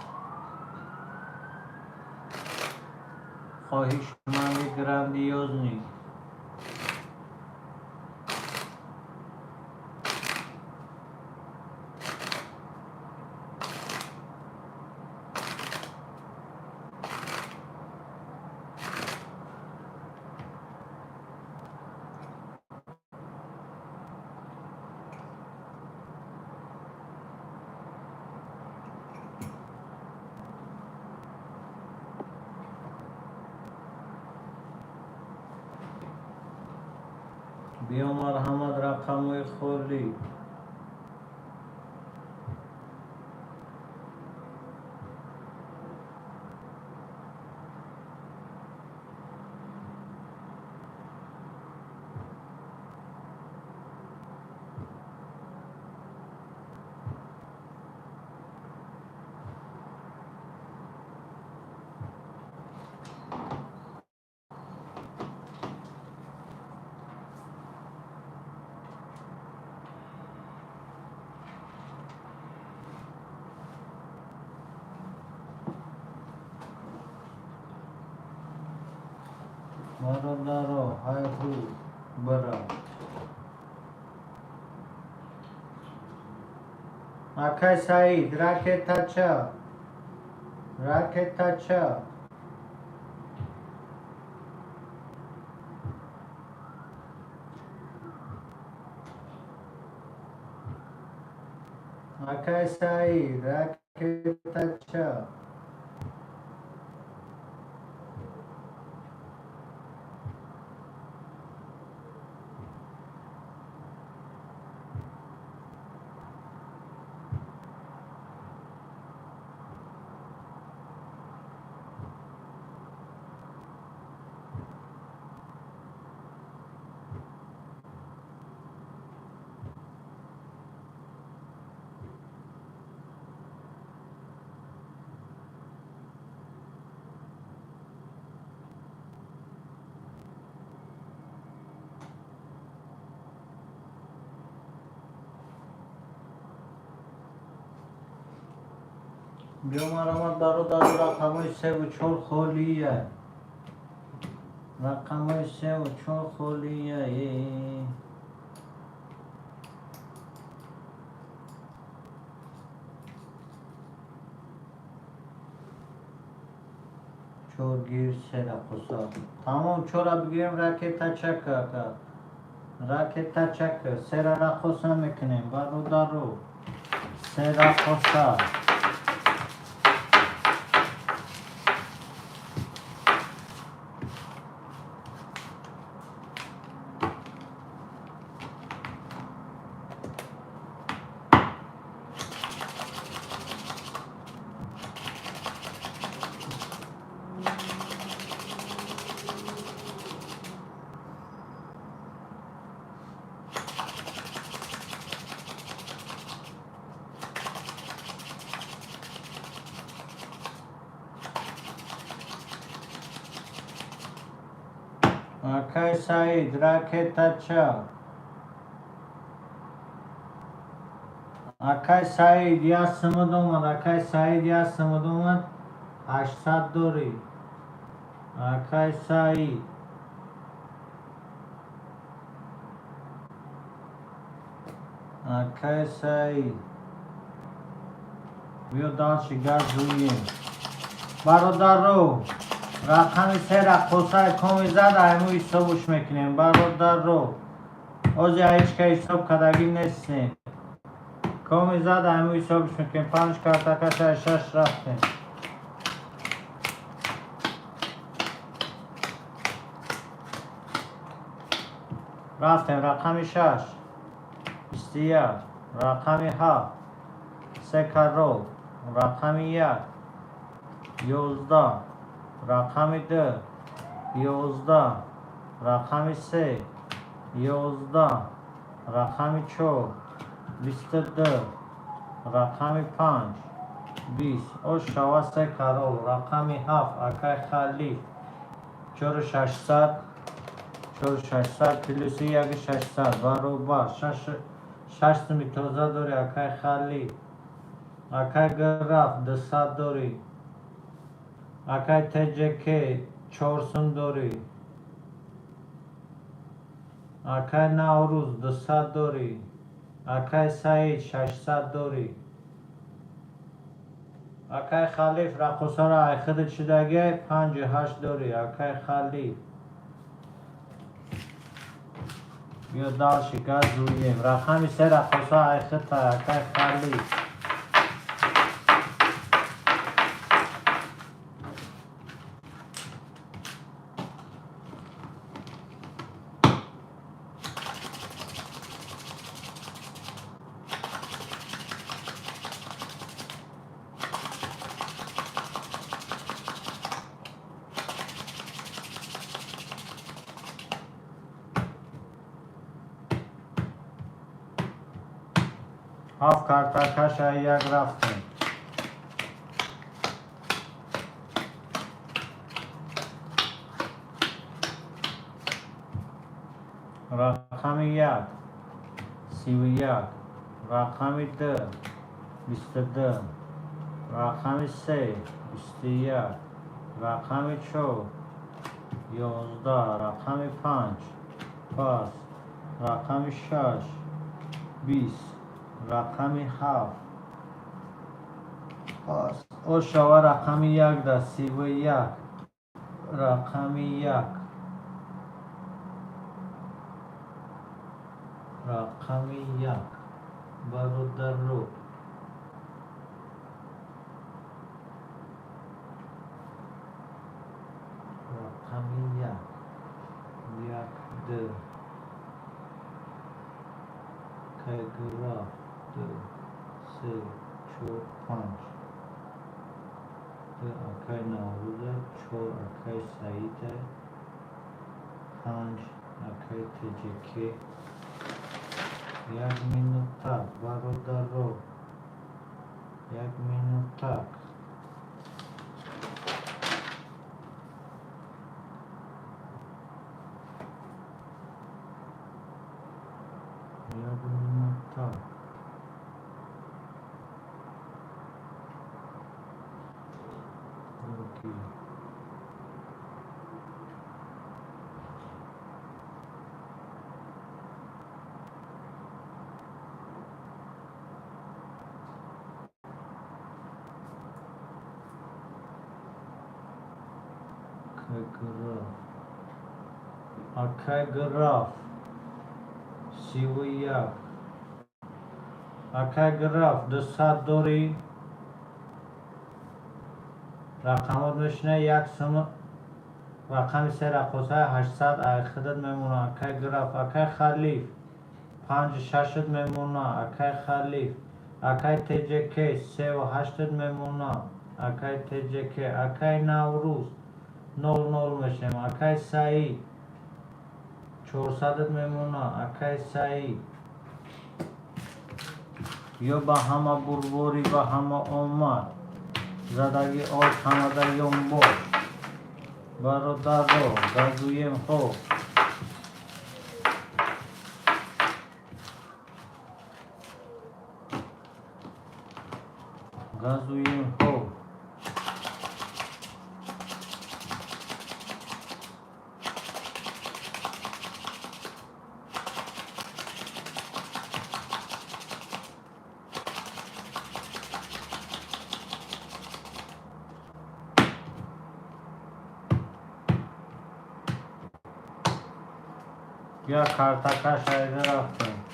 گراندیوز نیست. بیا مرحمت رقموی خالی. برادرو های هو برا. اکای سعید راکتا چا. اکای سعید راکتا چا. بیامد برادر رقمای 3 و 4 خالیه. رقمای 3 و 4 خالیه. چور گیر 3 رقصا. تمام 4 بگیریم راکت چک کرد. راکت چک 3 رقصا میکنیم برادر رو. 3 رقصا. آکای سعید راکت چک. آکای سعید یا سمد اومد. آکای سعید یا سمد اومد. 800 دوری. آکای سعید. آکای سعید. بیا داشتی گاز روییم. برادر رو. رقم 3 رقصای کمی زد ایمو حسابش میکنیم برادر رو. اوزی هیچ که حساب کدگی نیستیم. کمی زد ایمو حسابش میکنیم. 5 کارتکش 6 رفتیم. رفتیم رقم 6 21 رقم 7 3 کرو رقم 1 11 رقم 2 11 رقم 3 11 رقم 4 22 رقم 5 20 او شوا 3 کرو رقم 7 اکای خالی 4600 4600 پلوس 1600 برابر 6 میتوزه دوری اکای خالی اکای گرفت 200 دوری اکای تجکی 400 دوری اکای نوروز 200 دوری اکای سعید 600 دوری اکای خلیف رقصا را ایخد چیدگه 58 دوری اکای خلیف بیا داشتی گاز روییم رقم 3 رقصا ایخد تا اکای خلیف هفت کارتکش یک رفتیم رقم 1 31 رقم 2 22 رقم 3 21 رقم 4 11 رقم 5 پاس رقم 6 20 رقم 7 پاس او شوا رقم 1 در 31 رقم 1 رقم 1 برادر رو رقم 1 1 2 کگرا 2 3 4 5 2 اکای نوروزه 4 اکای سعیده 5 اکای تجکی 1 مینوتک برادر رو 1 مینوتک 1 مینوتک Акай граф 31 Акай граф 200 داری رقمات میشنه یک سم رقم سه رقصه 800 اخدت میمونه اکای گراف اکای خلیف 5-6 میمونه اکای خلیف اکای تجکی 3-8 میمونه اکای تجکی اکای نوروز 0 میشیم اکای سعید 400 میمونه اکای سعید یا با همه بربوری با همه اومد زدگی آج همه در یم باش برادر رو گازویم خوب گازویم خوب یا کارتاکا شایده رفتیم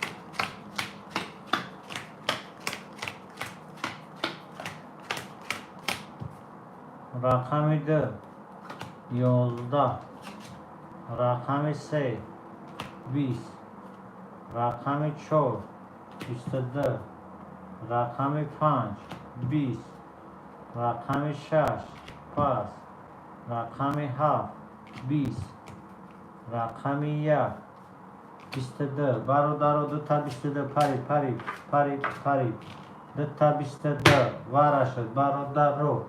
رقمی 2 11 رقمی 3 20 رقمی 4 22 رقمی 5 20 رقمی 6 5 رقمی 7 20 رقمی 1 22 برادر 2 تا 22 پرید 2 تا 22 واره شد برادر رو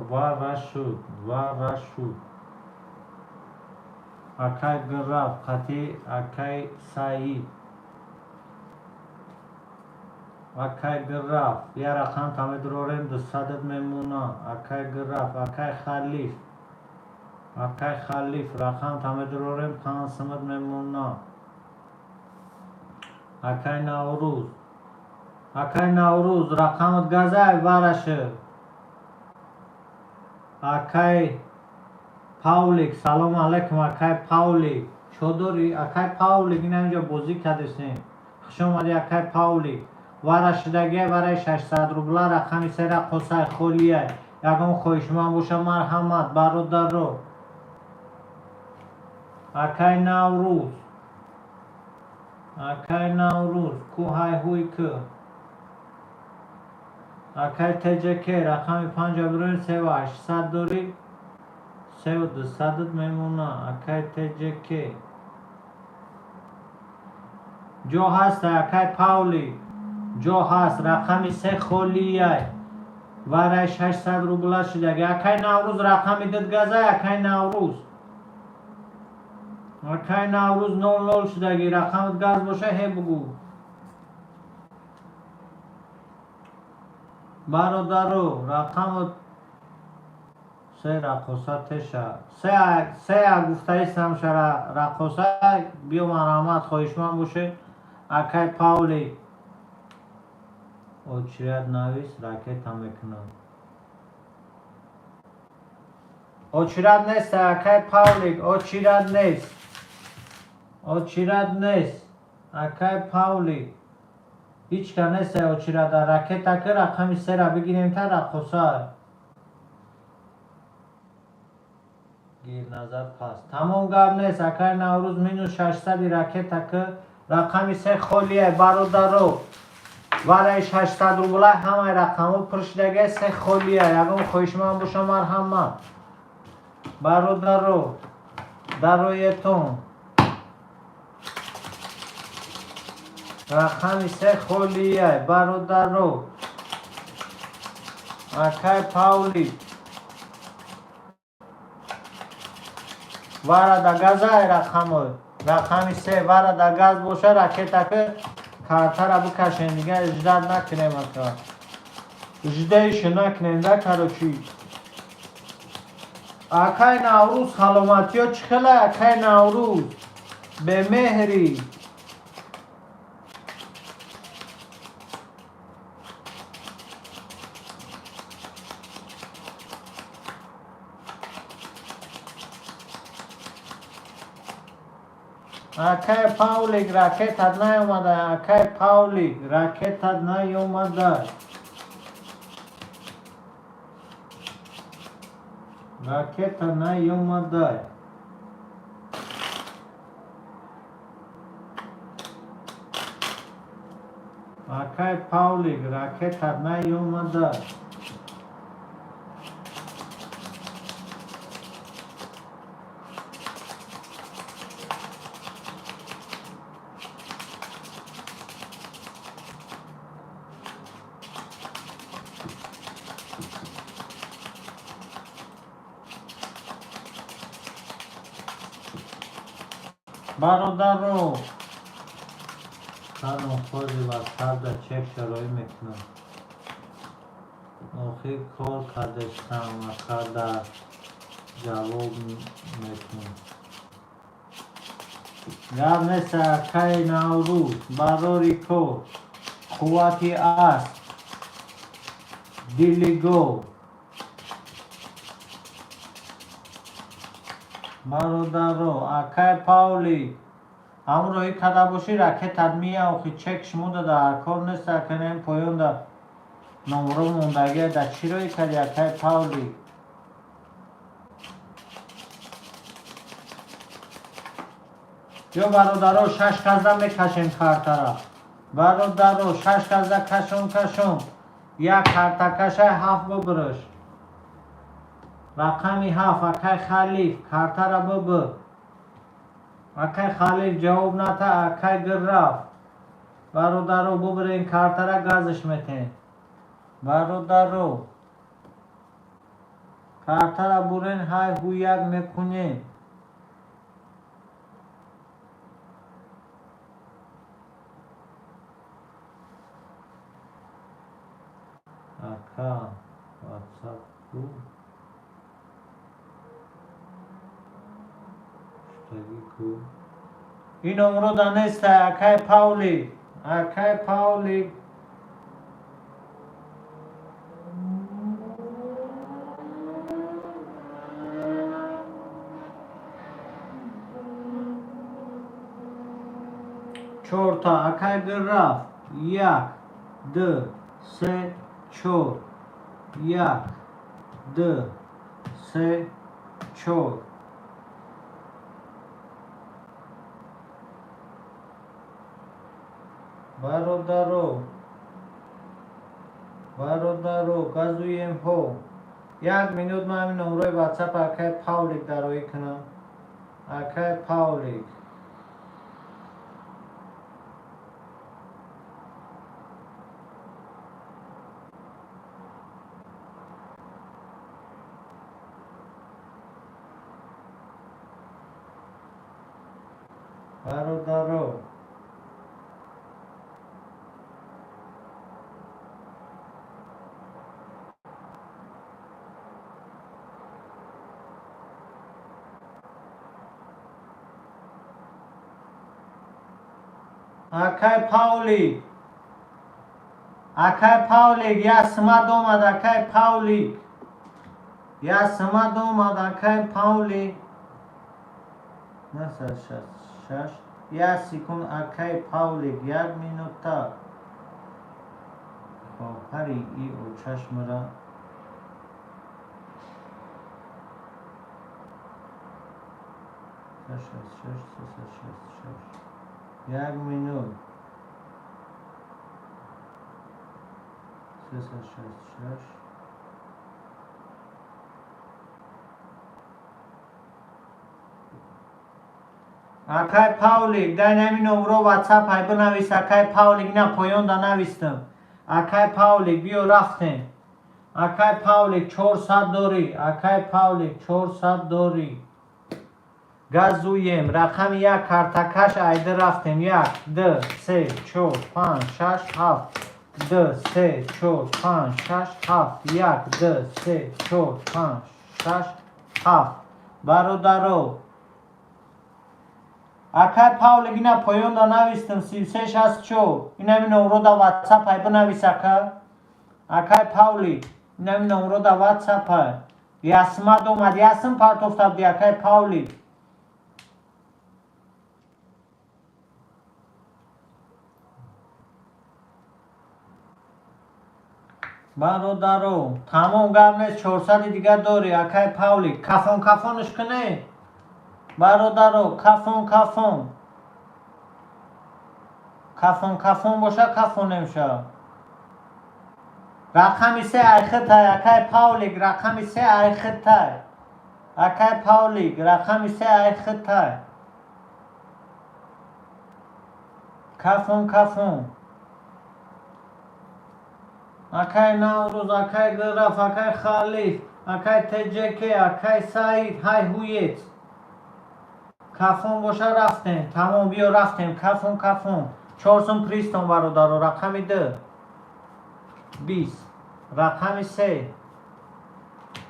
واره شد اکای گراف خطی اکای سعید اکای گراف یه رقم تامه دروریم 200 میمونه اکای گراف اکای خلیف رقم تامه دروریم 500 میمونه اکای نوروز رقمت گزای واره شد اکای پاولیک سلام علیکم اکای پاولیک چودوری اکای پاولیک این اینجا بازی کردستیم خوش اومدی اکای پاولیک واره شدگی برای 600 روبلا رقمی سه رقصه خولیه یکم خویشمان باشه مرحمت برادر رو اکای نوروز کوهای هوی که اکای تجکی رقمی 5 برون 3-800 داری 3-200 میمونه اکای تجکی جو هست اکای پاولی جو هست رقمی 3 خولیه واره 600 روبلا شده اکای نوروز رقمی دید گزه اکای نوروز 00 شده رقمت گز باشه هی بگو برادرو رقمت 3 رقصه تشه 3 گفته ایستم شده رقصه بیا مرحمت خواهشمند باشه اکای پاولی اوچیرد نویس راکت هم میکنم اوچیرد نیست اکای پاولی اوچیرد نیست اکای پاولی هیچ که نیست اوچیرد راکت که رقمی 3 را بگیریم تا رقصه گیر نظر پس تمام گرم نیست اکای نوروز مینوس 600 راکت که رقمی 3 خولیه برادرو ولی 600 روبله همه رقمو پرشدگه 3 خولیه یکم خویشمند باشه مرحمت برادرو در رویتون رقمی 3 خولیه برادرو اکای پاولی واره دا گزه رقمی 3 واره دا گز باشه راکت که کارتا را بکشین دیگه اجداد نکنیم اجدایش نکنیم ده کرو چی اکای نوروز سلامتی ها چخله اکای نوروز به مهری Акай Павлик, ракетат نیومده. Акай Павлик, ракетат نیومده. Ракета نیومده. Акай Павлик, ракетат نیومده. برادرو سلام خوردی و سرده چک شرایی میکنم آخی کار کردشتم و کرده جواب میکنم گرد نیست اکای نوروز براری کار قوتی است دیلی گو برادرو اکای پاولی امروی کده باشی رکتت میه آخی چک شموده در کار نیست کنیم پایون در نمرو موندگی در چی روی کردی اکای پاولی یا برادرو 6 کزده میکشیم کارتا را برادرو 6 کزده کشون یک کارتا کشه 7 ببرش رقمی 7 اکای خلیف کارتا را ببر اکای خلیف جواب نده اکای گرفت برادرو ببرین کارتا را گازش میتین برادرو کارتا را برین های هو یک میکنین اکا واتساپ کو شتگی کو این نمرو دانسته اکای پاولی چورتا اکای گرفت 1 2 3 4 1 2 3 4 برادرو گازویم هو 1 مینوت من همین نمروی واتساپ اکای پاولیک داروی کنم اکای پاولیک برادرو اکای پاولیک یا سمت اومد اکای پاولیک یا سمت اومد اکای پاولیک نسل 6 یا سیکون اکای پاولیک 1 مینوتا خب هری ای او چشم را یک مینوت 366 اکای پاولیک در نمی نمرو واتساپ های بنویس اکای پاولیک نه پایان دا نویستم اکای پاولیک بیو رفتیم اکای پاولیک 400 داری اکای پاولیک 400 داری گازویم رقم 1 کارتکش ایده رفتیم 1 2 3 4 5 6 7 2 3 4 5 6 7 1 2 3 4 5 6 7 برادرو اکای پاولیک اینا پایون دا نویستم 3364 این همین نمرو دا واتساپ های بنویس اکای پاولیک این همین نمرو دا واتساپ های یاسمت اومد یاسم پارت افتاد دی اکای پاولیک برادرو تمام گم نیست 400 دیگه داری اکای پاولی کفونش کنه برادرو کفون باشه کفون نمیشه رقم 3 ایخت های اکای پاولیک رقم 3 ایخت های اکای پاولیک رقم 3 ایخت های کفون اکای نوروز اکای گرف اکای خالیف اکای تجکی اکای سعید های هویت کفون باشه رفتیم تمام بیا رفتیم کفون 400 پریستون برادرو رقم 2 20 رقم 3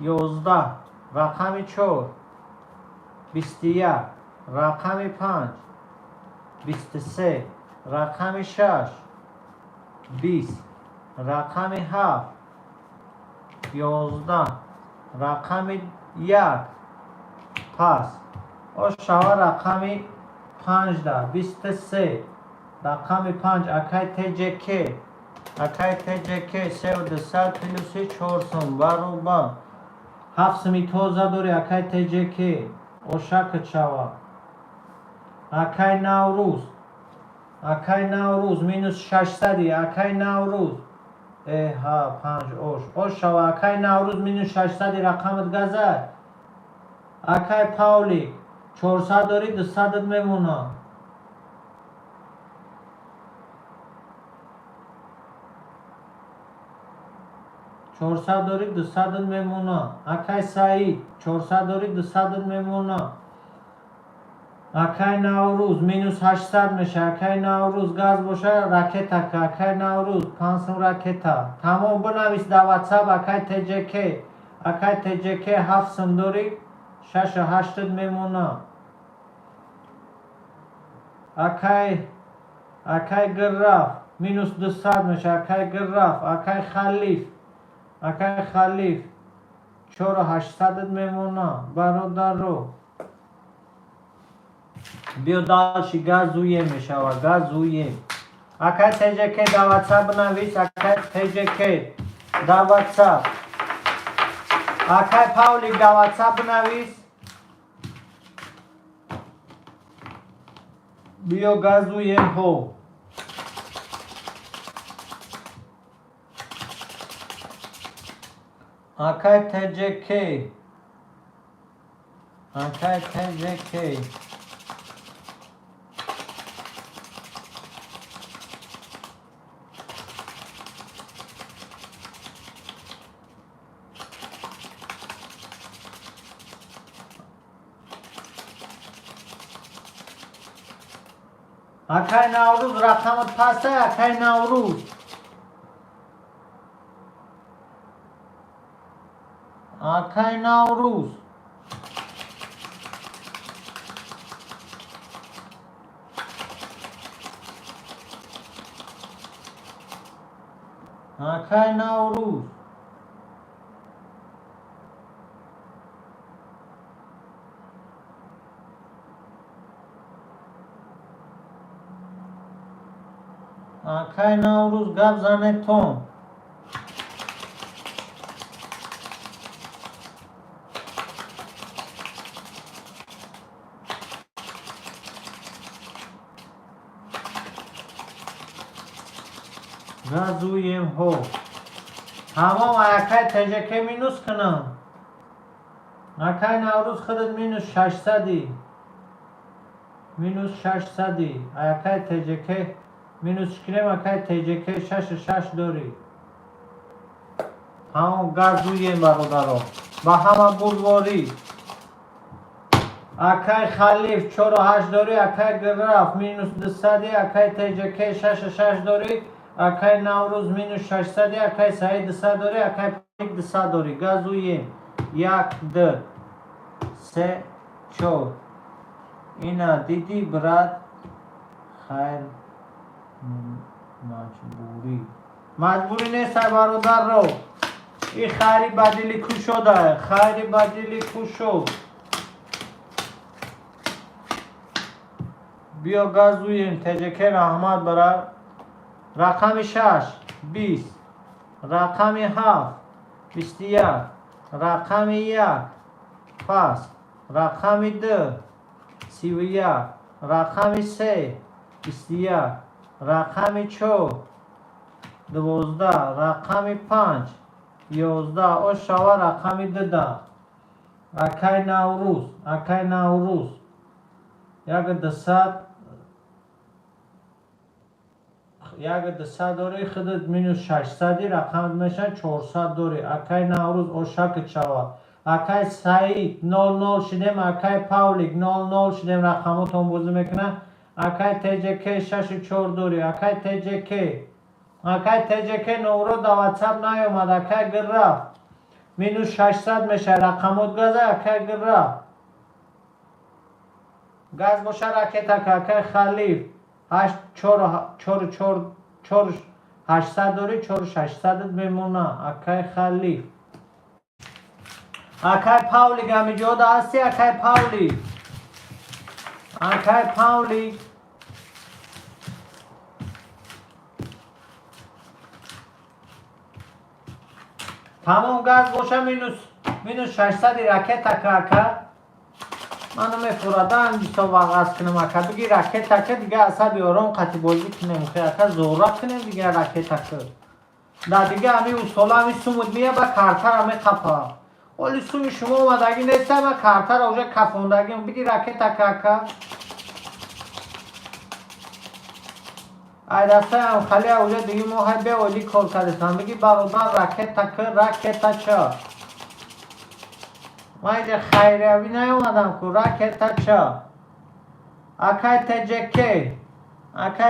11 رقم 4 21 رقم 5 23 رقم 6 20 رقم 7 11 رقم 1 پس شوا رقم 15 23 رقم 5 اکای تجکی 300 پلوسی 400 برابر 700 توزه داری اکای تجکی شکت شوا اکای نوروز مینوس 600 اکای نوروز 5 اوش شوا اکای نوروز مینوس 600 رقمت گذر اکای پاولی 400 داری 200 میمونه داری 200 میمونه اکای سعید 400 داری 200 میمونه اکای نوروز مینوس 800 میشه اکای نوروز گاز باشه راکت اکای نوروز 500 راکت تمام بنویس در واتساپ اکای تجکی 700 داری 680 میمونه اکای گراف مینوس 200 میشه اکای گراف اکای خلیف 4800 میمونه برادرو بیا دالشی گازویه میشه و گازویه اکای تجکی در واتساپ بنویس اکای تجکی در واتساپ اکای پاولی در واتساپ بنویس بیا گازویه هو اکای تجکی اکای نوروز رقمت پسته اکای نوروز اکای نوروز اکای نوروز اکای نوروز گب زنه تون گازویم هو تمام اکای تجکی مینوس کنم اکای نوروز خودت مینوس 600 اکای تجکی مینوس کنیم اکای تجکی 6 داری تمام گازویم برادرو با همه بولواری اکای خلیف 48 داری اکای گراف مینوس 200 اکای تجکی 6 داری اکای نوروز مینوس 600 اکای سعید 200 داری اکای پالیک 200 داری گازویم 1 2 3 4 اینا دیدی برات خیر مجبوری نیست برادر رو این خیری بدلی کو شده بیا گازویم تجکی رحمت برای رقم 6 20 رقم 7 21 رقم 1 پس رقم 2 31 رقم 3 21 رقم 4 12 رقم 5 11 او شوا رقم 12 اکای نوروز یک دسته داری خودت مینوس 600 رقم میشه 400 داری اکای نوروز او شکل شوا اکای سعید 00 شدیم اکای پاولیک 00 شدیم رقماتون بازی میکنه اکای تجکی 64 داری اکای تجکی نورو دا واتساپ نیومد اکای گرفت مینوس 600 میشه رقمات گازه اکای گرفت گاز باشه راکت اکای خلیف 800 داری 4600 میمونه اکای خلیف اکای پاولی گمی جودا هستی اکای پاولی تمام گاز باشه مینوس 600 راکت اکا منو میفورادن بیستا واقعا کنم اکا بگی راکت اکا دیگه اصلا بیارم قطی بازی کنیم که اکا زورا کنیم دیگه راکت اکا دا دیگه همی اصولا همی سومود میه با کارتر همی قپا ولی سومی شما اومدگی نیسته با کارتر اوجه کفوندگی بگی راکت اکا ای دسته هم خالی اوجه دیگه ما های به اولی کار کردستم بگی برادر راکت اکا ما اینجا خیریوی نیومدم که راکت چا اکای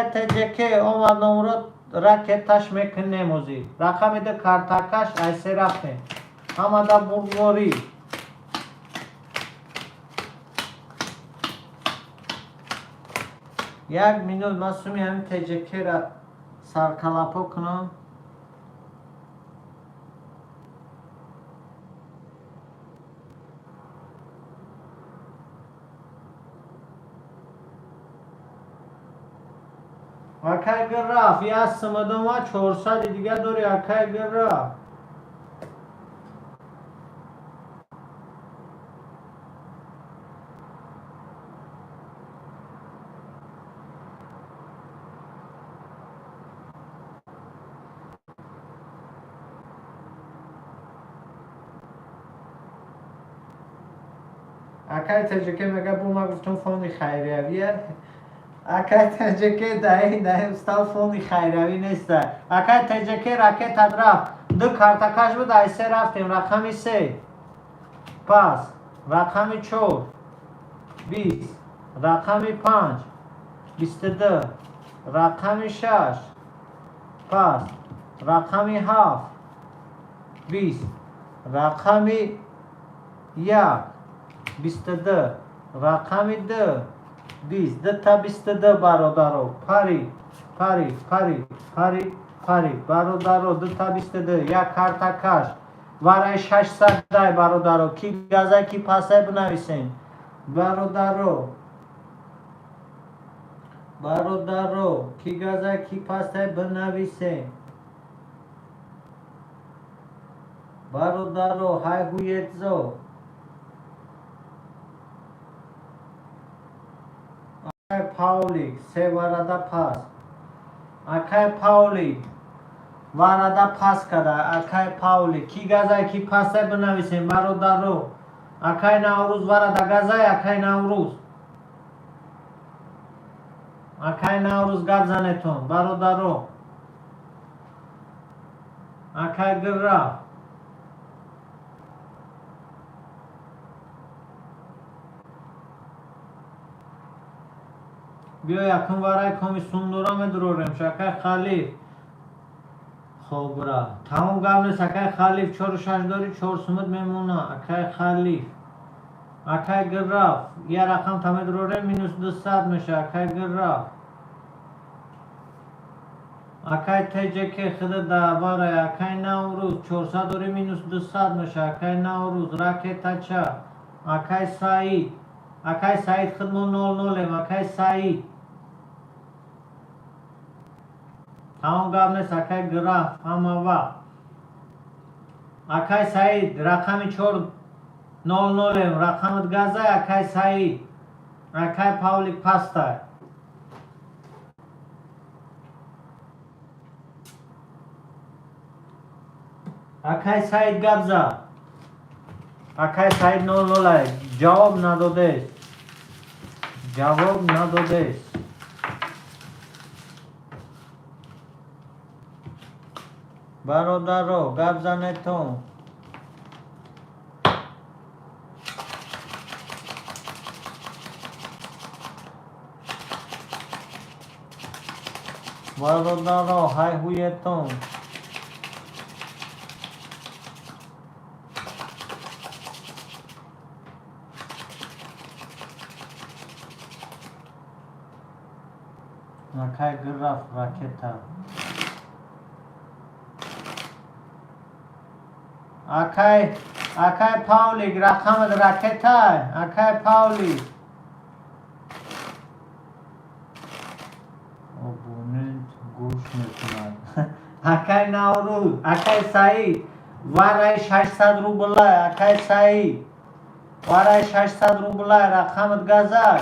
تجکی اومد نمرو راکتش میکنه موزی رقم ده کارتاکش ایسه رفته اما دا بردواری یک مینوت مسئومی همین تجکی را سرکلاپو کنم اکای گرفت یه از سمدم ها 400 دیگه داری اکای گرفت اکای تجکی میگه بو ما گفتم فوندی خیریویه اکای تجکی دایی استال فوندی خیریوی نیسته اکای تجکی راکت رفت دو کارتاکش بود ایسه رفتیم رقم 3 پس رقم 4 20 رقم 5 22 رقم 6 پس رقم 7 20 رقم 1 22 رقم 2 20 دو تا 22 برادرو پری برادرو دو تا 22 یک کارتاکش برای 600 دای برادرو کی گازه کی پاسه بنویسین برادرو کی گازه کی پاسه بنویسین برادرو های گویتزو اکای پاولی سه وارده پاس اکای پاولی وارده پاس کده اکای پاولی کی گازه کی پاسه بنویسین برادرو اکای نوروز وارده گازه اکای نوروز گاز زنتون برادرو اکای گرفت بیا یکم وارای کمیسیون دورم دروریم شکای خلیف خوب برا تمام گام سکای خلیف 4 داری 4 سمت میمونه اکای خلیف اکای گرفت یه رقم تمام دروریم مینوس 200 میشه اکای گرفت اکای تجکی خود درباره اکای نوروز 400 داری مینوس 200 میشه اکای نوروز راکت چا اکای سعید خودمون 00 اکای سعید تمام گام نیست اکای گرفت همه وقت акай Саид рақами 400 рақамат газа акай Саид акай Павлик паста акай Саид габза акай Саид 00 ҷавоб надодест бародаро гап занедтон бародаро ҳайҳуетон акай граф ракета акай Павлик рақамат ракета акай Павлик абонент гӯш мекунад акай Наврӯз акай Саид варай 600 рубла акай Саид варай 600 рубла рақамат газак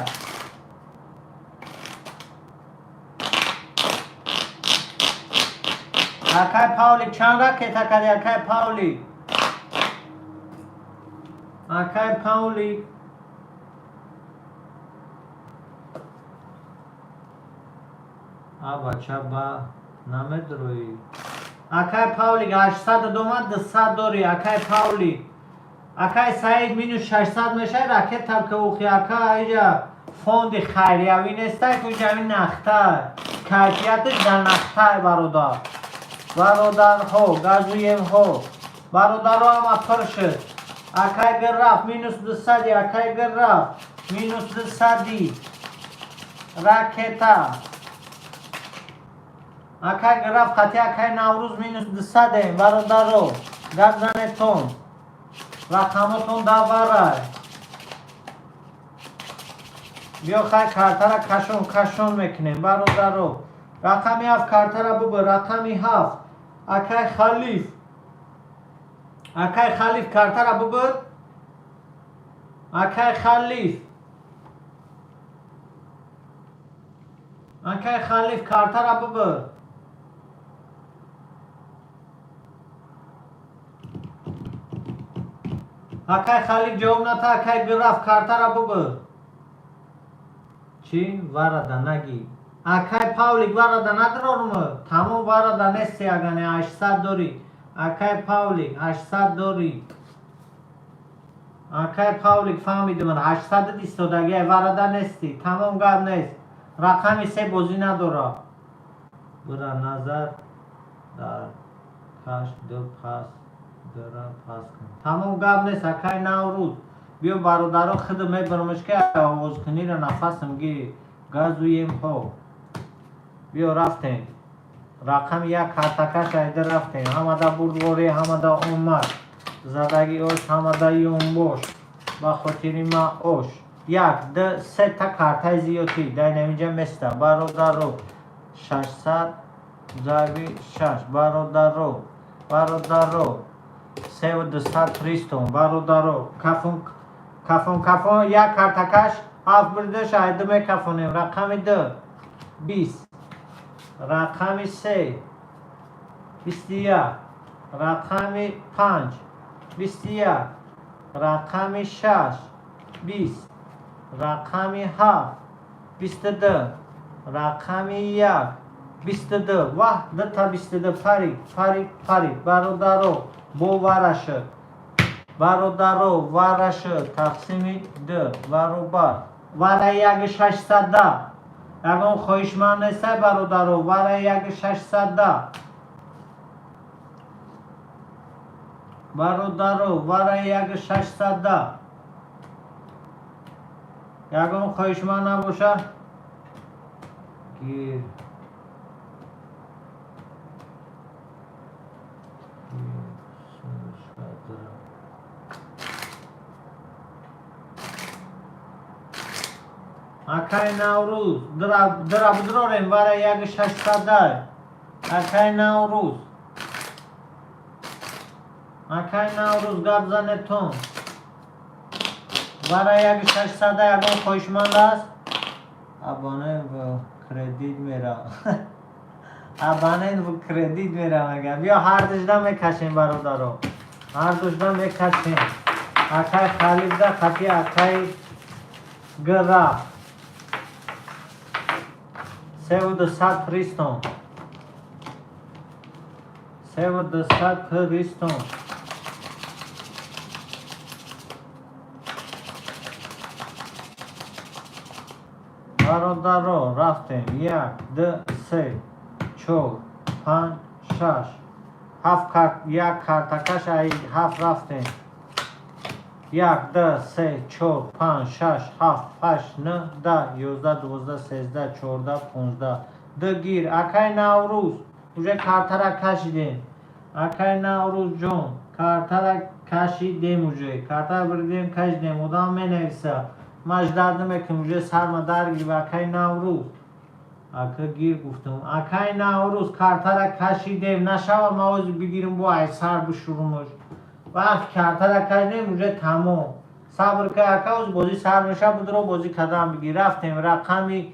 акай Павлик чанд ракета кади акай Павлик акай Павлик абачаба намедрои акай Павлик 800 домад 200 дори акай Павлик акай Саид минус 600 мешай ракета каухи акай иҷа фонди хайриявӣ нестай ку ҷави нахтай кайфиятиш дар нахтай бародарҳо газуемҳо бародаро ама пур шуд акай граф минус 200 акай граф минус 200 ракета акай граф қати акай Наврӯз минус 200 бародаро гап занедтон рақамотон даварай биё хай картара кашон мекунем бародаро рақами 7 картара бубур рақами 7 акай халиф картара бубур акай халиф картара бубур акай халиф ҷавоб нада акай граф картара бубур чӣ варада наги акай Павлик варада надоруму тамом варада нести агане 800 дори акай Павлик 800 дори акай Павлик фаҳмидиман 800 истодагия варада нести тамом гап нест рақами 3 бозӣ надора бура назар дар каш ду пас дора пас кун тамом гап нест акай Наврӯз биё бародаро худ мебарамашка овозкунира нафасам гири газуемҳо биё рафтем рақами 1 картакаш айда рафтем ҳамада бурдворӣ ҳамада омад задаги ош ҳамада ёнбош ба хотири ма ош 1 2 3 та картаи зиёдӣ дар намиҷа места бародаро 600 зарби 6 бародаро 3200 пристон бародаро кафон 1 картакаш 7 бурдаш айда мекафонем рақами 2 20 рақами 3 21 рақами 5 21 рақами 6 20 рақами 7 22 рақами 1 22 ваҳ дута 22 парик бародаро бо вара шуд бародаро вара шуд тақсими 2 баробар вара 1600 ягон хоҳишманд нестай бародаро вара 1600 бародаро вара 1600 ягон хоҳишманд набоша гир акай Наврӯз дра будрорем вара 1600 акай Наврӯз اکای نوروز گپ زنتون برای یک 600 یکم خوشمند است ابانه با کردیت میره ابانه با کردیت میره مگه بیا هر دشدم میکشیم برادرو هر دشدم میکشیم اکای خلیف ده خطی اکای گره 3200 پریستون 3200 پریستون برادرو رفتیم 1 2 3 4 5 6 7 کارت یک کارتکش ای 7 رفتیم 1 2 3 4 5 6 7 8 9 10 11 12 13 14 15 دو گیر اکای نوروز уже карта را کشیدیم اکای نوروز جون карта را کشیدیم уже карта را بردیم کشیدیم مدام می نویسه ماش درد نمیکنم уже سرما درگیر اکای نوروز اکا گیر گفتم اکای نوروز карта را کشیدیم نشوه موز بگیرم با ای سر بشورمش وقت карта را کشیدیم уже تمام صبر که اکا از بازی سر میشه بود رو بازی کدام بگیر رفتیم رقمی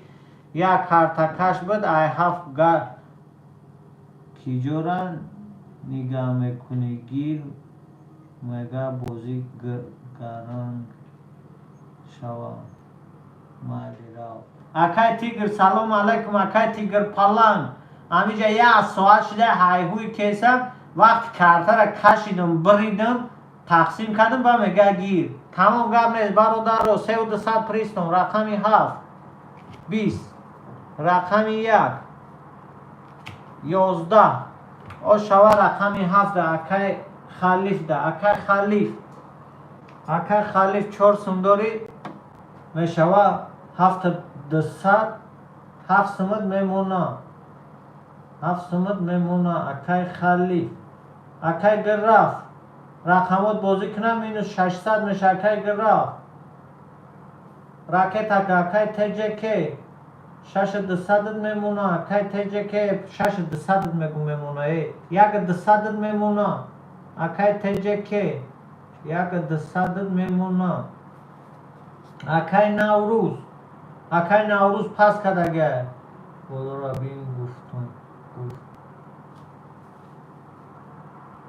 یک карта کش بود ای هفت گر کیجورن نگاه میکنی گیر مگه بازی گران شوا مالی راو اکای تیگر سلام علیکم اکای تیگر پلنگ امیجا یک سوال شده هایهوی کیسم وقت карта را کشیدم بریدم تقسیم کردم با مگه گیر تمام گم نیست برادر رو 3200 پریستم رقمی 7 20 رقمی 1 11 او شوا رقمی 7 اکای خلیف ده اکای خلیف 4 سنداری می شوا 7200 7 سمت میمونه 7 سمت میمونه اکای خلیف اکای گراف رقمات بازی کنم مینوس 600 میشه اکای گراف راکت اکای تجکی 6200 میمونه اکای تجکی 6200 میگم میمونه یک 200 میمونه اکای تجکی یک 200 میمونه اکای نوروز پس کدگه بودو را بین گفتم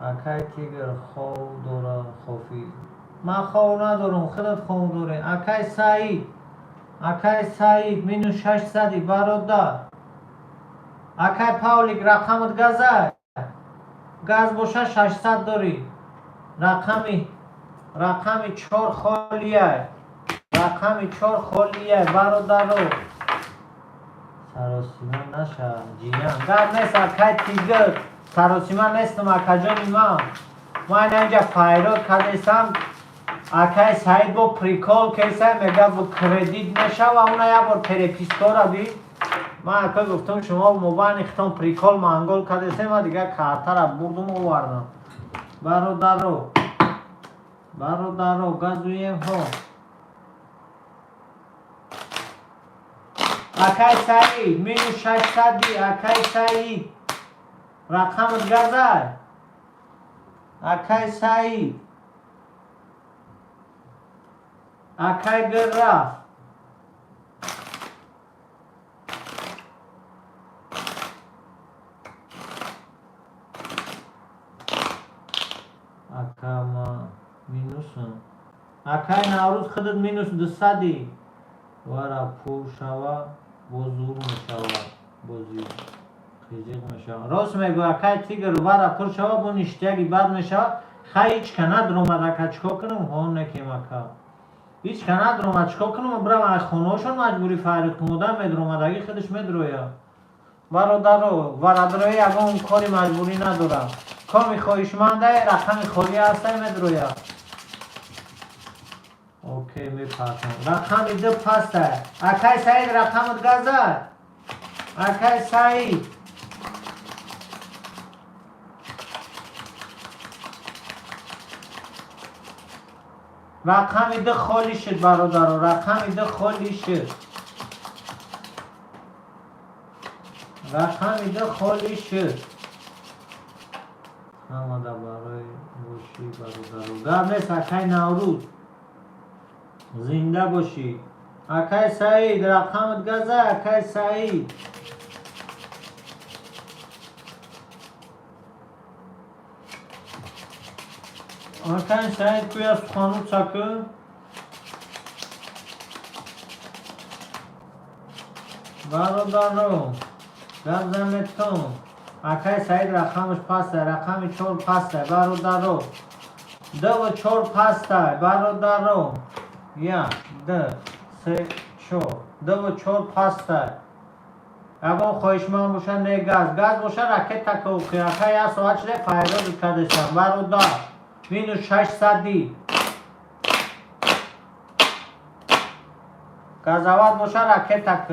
اکای تیگر خواه داره خوفی من خواه ندارم خودت خواه داره اکای سعید مینو 600 برادر اکای پاولیک رقمت گز باشه 600 داری رقمی 4 خالیه برادر رو سراسیمان نشه جیان گر نیست اکای تیگر سراسیمان نیستم اکا جانی من اینجا فایرات کردیستم اکای سعید با پریکال کیسه میگه با کردیت نشه و اونه یک بار پریپیستا را بید من اکا گفتم شما موبایل اختم پریکال منگول کردیستم و دیگه карта را بردم و وردم برادر رو گذویم ها اکای سعید مینو 600 اکای سعید رقمت گذر اکای سعید اکای گراف اکا ما مینوسم اکای نوروز خودت مینوس 200 ورا پور شوا بزرگ میشوا بزرگ خیزیق میشوا راست میگو اکای تیگر ورا پور شوا با نشتگی بد میشوا هیچ کنه درومد اکا چکا کنم هون نکیم اکا هیچ کنه درومد چکا کنم برم از خونهاشون مجبوری فارغ کنم میدرومدگی خودش میدرویه ورادروی اگه کاری مجبوری ندارم کامی خواهشمنده رقم خالی هسته میدرویه اوکی میپرسم رقم 2 پسته اکای سعید رقمت گذر اکای سعید رقم 2 خالی شد برادر رقم 2 خالی شد آمده برای باشی برادر. گرم نیست اکای نوروز زنده باشی. اکای سعید رقمت گزه. اکای سعید اکای سعید کوی از خانو چکه برادر گرزمتون. اکای سعید رقمش پسته. رقم 4 پسته برادر. 2 و 4 پسته برادر. 1 2 3 4 2 و 4 پسته. اگر خواهشمند باشه نه گاز باشه راکت تک اوکی. اکای یا ساعت شده فایده دو کدشم برادر. مینوس 600 گازاوات باشه راکت تک.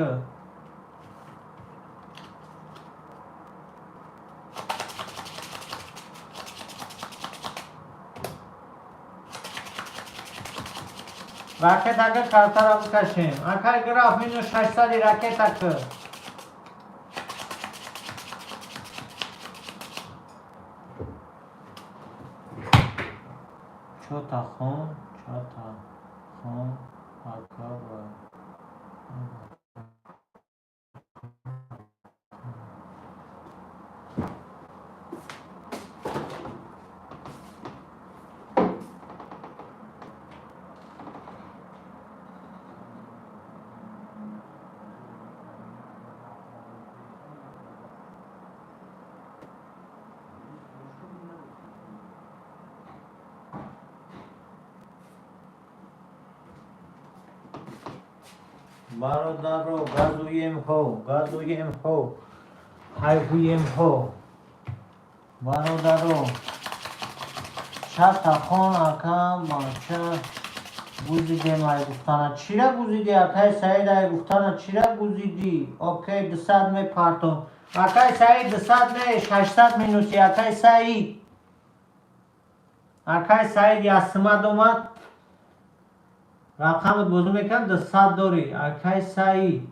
راکت تک کارتا را بکشیم. اکای گراف مینوس 600 راکت تک. چوتا خون اکا و برادر رو گازویم هو هایویم هو برادر رو چه خون اکا مانچه گوزیده مای گفتانه چی را گوزیدی اکای سعید ای گفتانه چی را گوزیدی. اوکی 200 می پارتون. اکای سعید 200 می 600 مینوسی. اکای سعید یاسمد اومد رقمت بزرگ میکن 200 داری. اکای سعید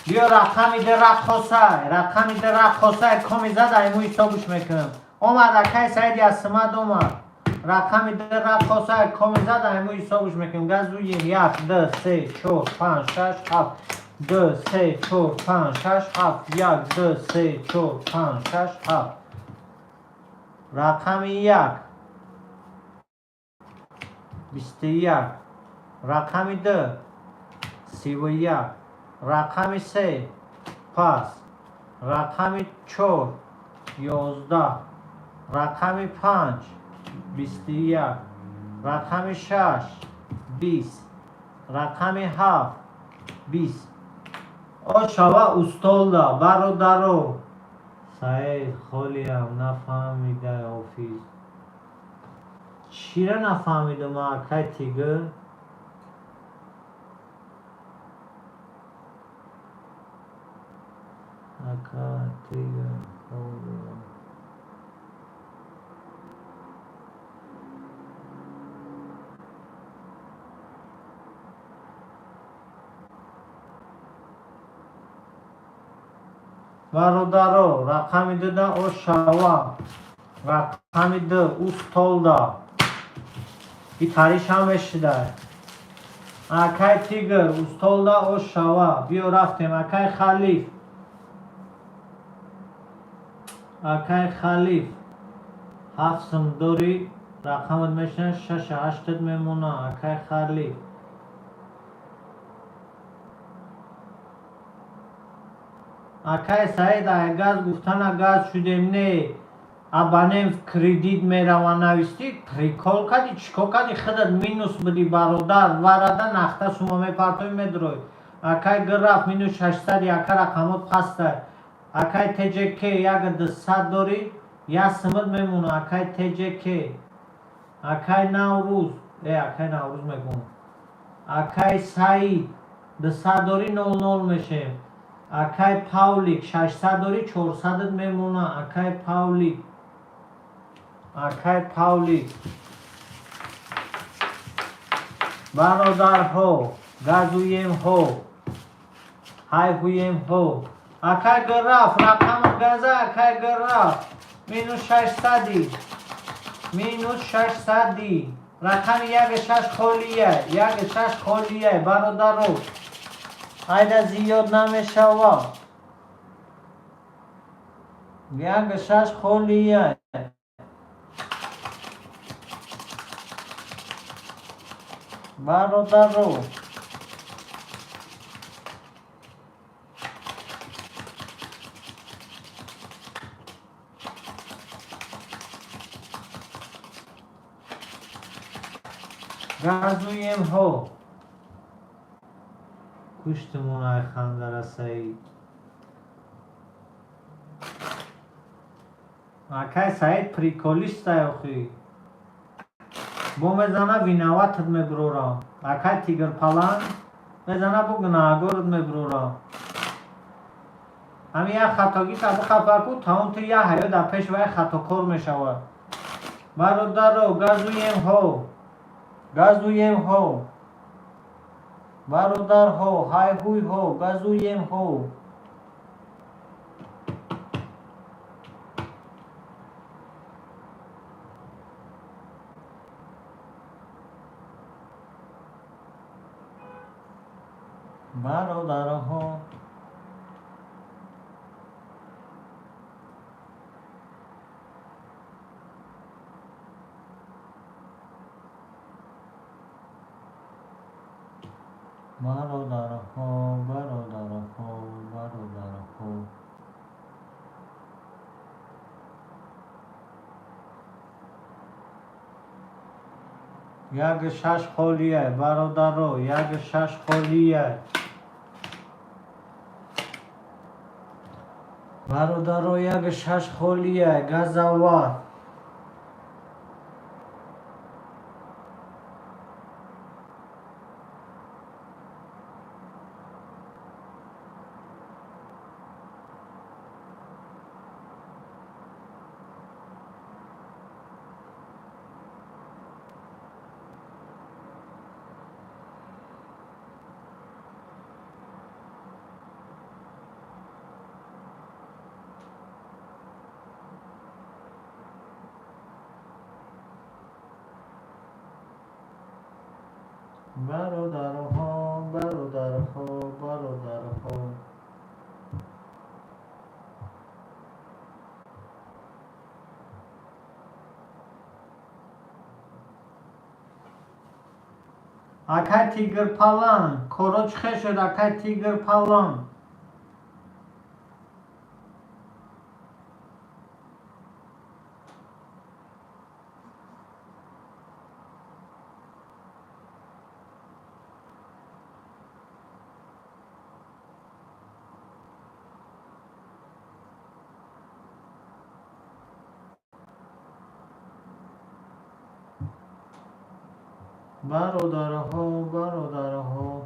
بیا رقمی در رقصه کمی زد ایمو حسابش میکنم. اومد اکای سعید یاسمد اومد رقمی در رقصه کمی زد ایمو حسابش میکنم. گازوی 1 2 3 4 5 6 7 2 3 4 5 6 7 1 2 3 4 5 6 7 رقم 1 21 رقم 2 31 رقم 3 پاس رقم 4 11 رقم 5 21 رقم 6 20 رقم 7 20 او شوا استولدا برادرو. سعید خالی هم نفهمیده آفیس چی را نفهمیده ما اکای تیگر. اکای تیگر برادرو رقم داده او شوا رقم ده استولدا ای تاریش هم اشده. اکای تیگر استولدا او شوا بیا رفتیم. اکای خلیف 7 داری رقمت میشن 6 8 میمونه. اکای خلیف اکای سعید گاز گفتن گاز شدیم نه ابانیم کردیت میروان نویستی پریکول کدی چیکو کدی خودت مینوس بدی برادر ورده نخته سوما میپرتوی میدروی. اکای گراف مینوس 600 اکای رقمت پسته. اکای تجکی 200 داری یا سمت میمونه. اکای تجکی اکای نوروز اکای نوروز میگم. اکای سعید 200 داری 00 میشه. اکای پاولیک 600 داری 400 میمونه. اکای پاولیک برادر هو گازویم هو هایویم هو اکای گرفت رقم گزه اکای گرفت مینوس 600 مینوس 600 رقم یک شش خالیه یک شش خالیه برادرو ایده زیاد نمیشوه یک شش خالیه برادرو گازویم ها کشتمون های خنده سعید اکای سعید پریکولیست اخی بو میزنه بینواتت میبرورا اکای تیگر پلنگ میزنه بو گناهگارت میبرورا همین یک خطاگی تا بخفکو تا اون تو یه حیو در پیش وی خطاکار میشوه برادرو گازویم ها برادر ها های هوی ها گازویم ها برادر ها برادر ها یک شش خالیه برادرو یک شش خالیه برادرو یک شش خالیه گزوات برادرها اکای تیگر پلنگ کروچ خه شد اکای تیگر پلنگ برادرها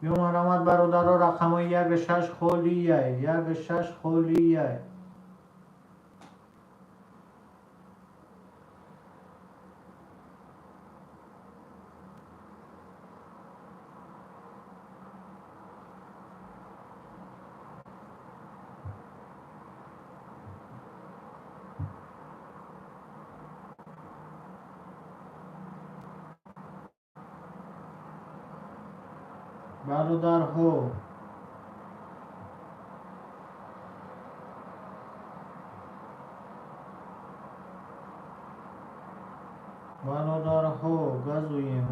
بیوم آمد برادرها رقم یک شش خالیه یک شش خالیه برادرها گازویم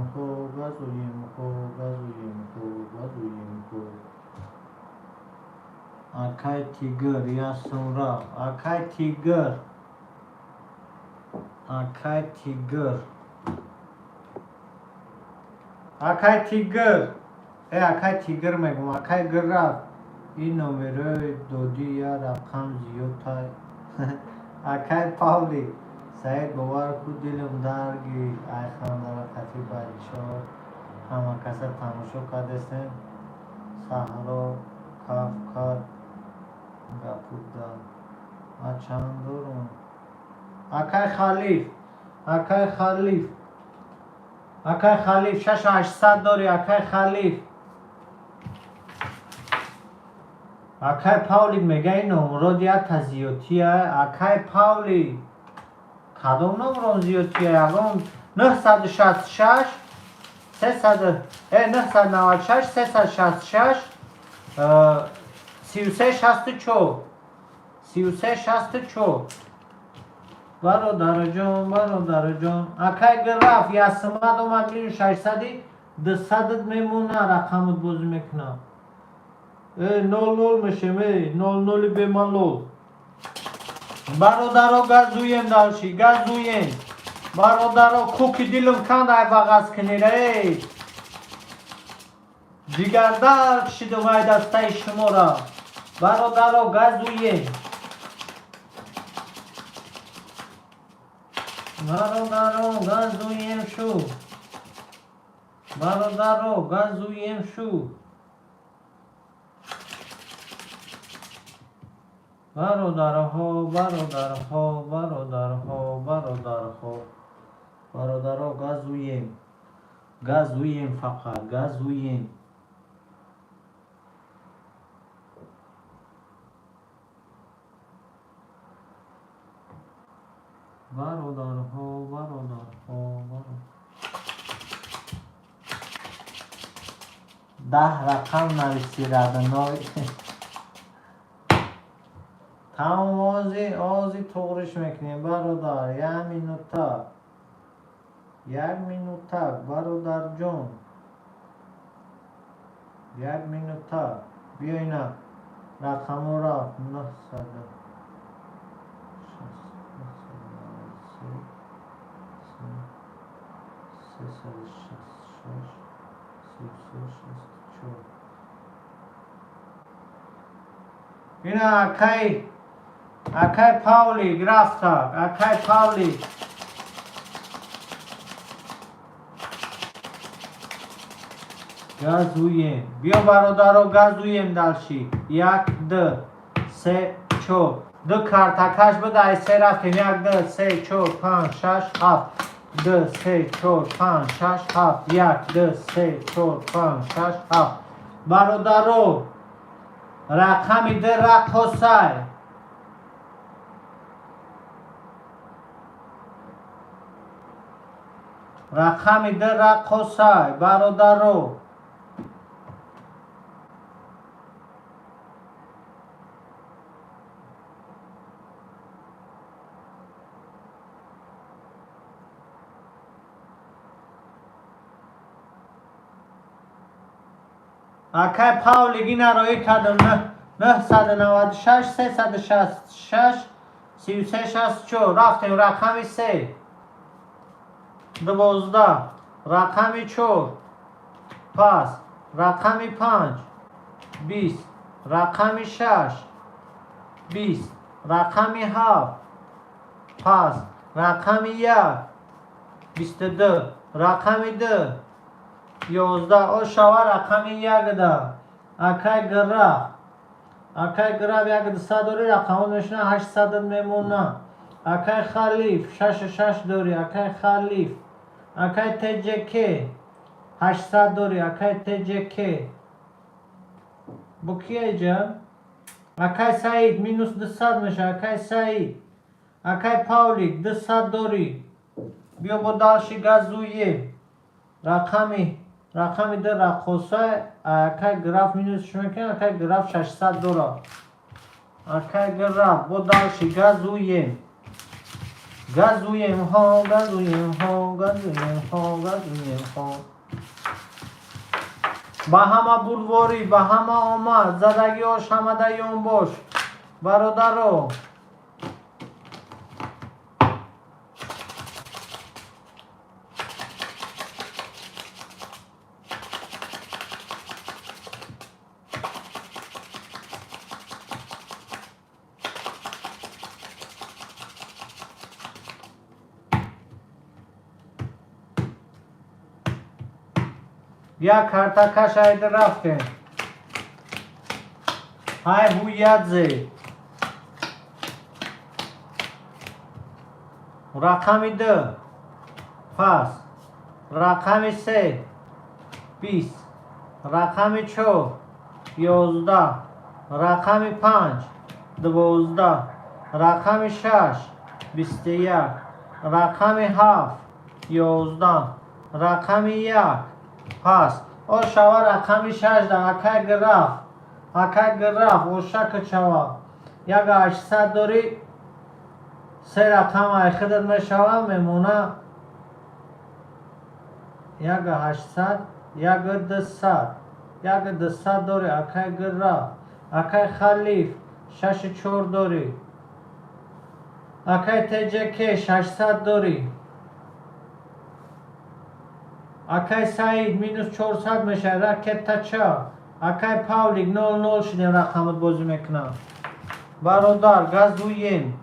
اکای تیگر یا سورا اکای تیگر اکای تیگر میگم اکای گرفت این نمره دودی یا رقم زیاد اکای پاولی سعید باور کو دلم درگی ای خانده را خطی بچه همه کسا تماشا کردستن صحرا کافکار گپودا اچاندورون اکای خلیف 6800 داری اکای خلیف اکای پاولی میگه این نمرو دیا تزیوتیه اکای پاولی کدوم نمرو زیوتیه اگم 966 996 366 3364 برادر جان اکای گراف یاسمد اومد 600 200 میمونه رقمت بازی میکنم 00 میشه 00 به مالو برادرو گازویم داشی گازویم برادرو کوکی دیلم کندای باغاز کنیره جگردار کشید اومای دستای شما را برادرو گازویم برادرو گازویم شو برادرو گازویم شو برادرها گازویم فقط گازویم برادرها ده رقم نویسی ردنای تمام آزی تغرش میکنیم برادر یک مینوتا برادر جون یک مینوتا بیا اینا رقم را 900 اینا اکای پاولی گرفتار اکای پاولی گازویم بیا برادرو گازویم دلشی 1 2 3 4 دو کارتاکاش بده سه رفتیم 1 2 3 4 5 6 7 2 3 4 5 6 7 1 2 3 4 5 6 7 برادرو رقمی ده رقصای رقمی ده رقصای برادرو اکای پاولی گینا روی کدم 996 366 3364 رفتیم رقمی 3 12 رقمی 4 پس رقمی 5 20 رقمی 6 20 رقمی 7 پس رقمی 1 22 رقمی 2 11 او شوا رقمی 1 ده اکای گراف 1 200 داری رقم نشنه 800 میمونه اکای خلیف 66 داری اکای خلیف اکای تجکی 800 داری اکای تجکی بو کیه جان اکای سعید مینوس 200 میشه اکای سعید اکای پاولی 200 داری بیا با دالشی گازویه رقمی ده رقصه اکای گراف مینوس شما کنه اکای گراف 600 داره اکای گراف با دالشی گازویه گازویم ها با همه بولواری با همه آمد زدگی ها شمده یون باش برادرو یک کارتا کشاید رفتیم های هویت رقم 2 پس رقم 3 20 رقم 4 11 رقم 5 12 رقم 6 21 رقم 7 11 رقم 1 پس او شوا رقم 6 در اکای گراف او شک شوا یک 800 داری سه رقم های خودت میشوا میمونه یک 800 یک 200 داری اکای گراف اکای خلیف 64 داری اکای تجکی 600 داری اکای سعید مینوس 400 میشه رکت تچا اکای پاولیک 00 شدیم رقمت بازی میکنم برادر گازوین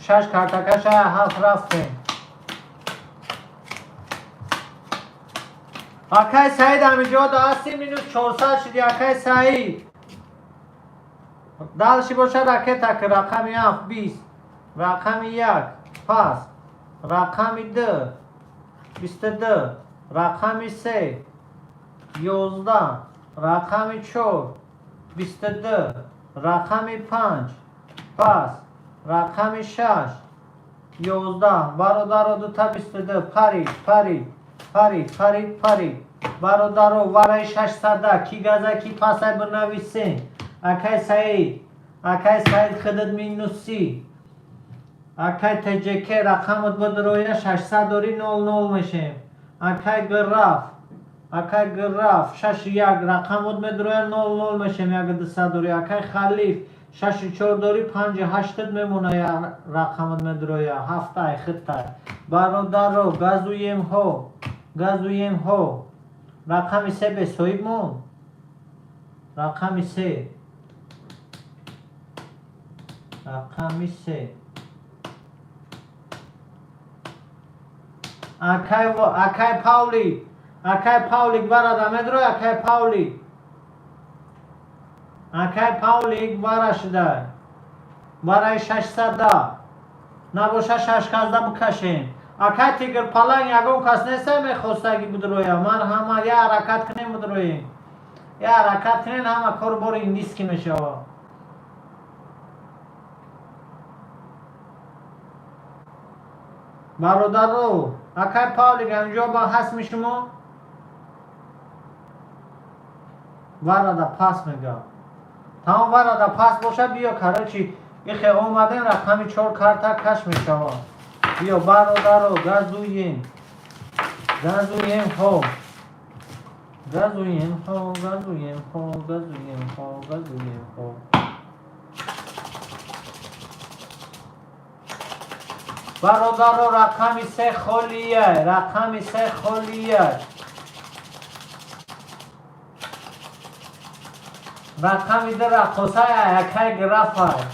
شش کارتکش 7 رفتیم اکای سعید همینجا داستی مینوس 400 شدی اکای سعید دلشی باشه رکت تک رقم 7 20 رقم 1 پس رقم 2 22 رقم 3 11 رقم 4 22 رقم 5 پس رقم 6 11 برادر دو تا 22 پرید برادر ورای 600 کی گزه کی پسه بنویسین اکای سعید خودت مینوسی اکای تجکی رقمت بدرویه 600 داری 00 میشه اکای گراف 61 رقمت بدرویه 00 میشه یک 200 داری اکای خلیف 64 داری 58 میمونه رقمت مدرویه 7 خطه برادر رو گازویم ها رقم 3 به صحیب مون رقم 3 اکای پاولیک برادر مدروی اکای پاولیک برا شده برای 600 نباشه 6 بکشیم اکای تیگر پلنگ یکم کس نیسته میخواستگی بدرویم من همه یه حرکت کنیم بدرویم یه حرکت کنیم همه کار باری نیست که میشه برادر رو اکای پاولیک اینجا با هست میشما برادر پاس میگم تمام برادر پاس باشه بیا کارچی یخی اومدن رقم 4 کارتا کش میشوا بیا برادر رو گازوین ها برادر رو رقم 3 خالیه رقم 2 رقصه یکای گرافه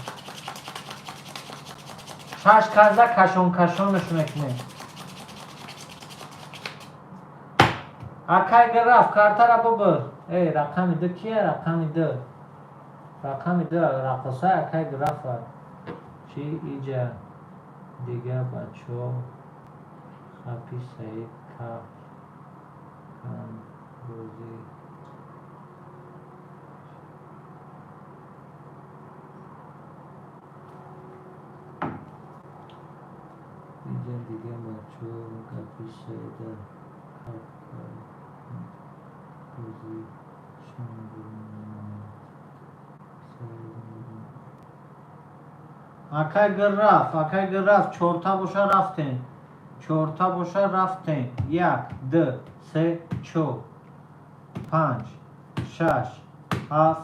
6 کرده کشونش میکنه اکای گراف کارتا را ببر رقم 2 کیه رقم 2 رقصه اکای گرافه چی ایجا دیگه بچه خپی سعید کف روزی اینجا دیگه بچه خپی سعید روزی اکای گراف 4 تا باشه رفتین چهارتا باشه رفتیم. 1 2 3 4 5 6 7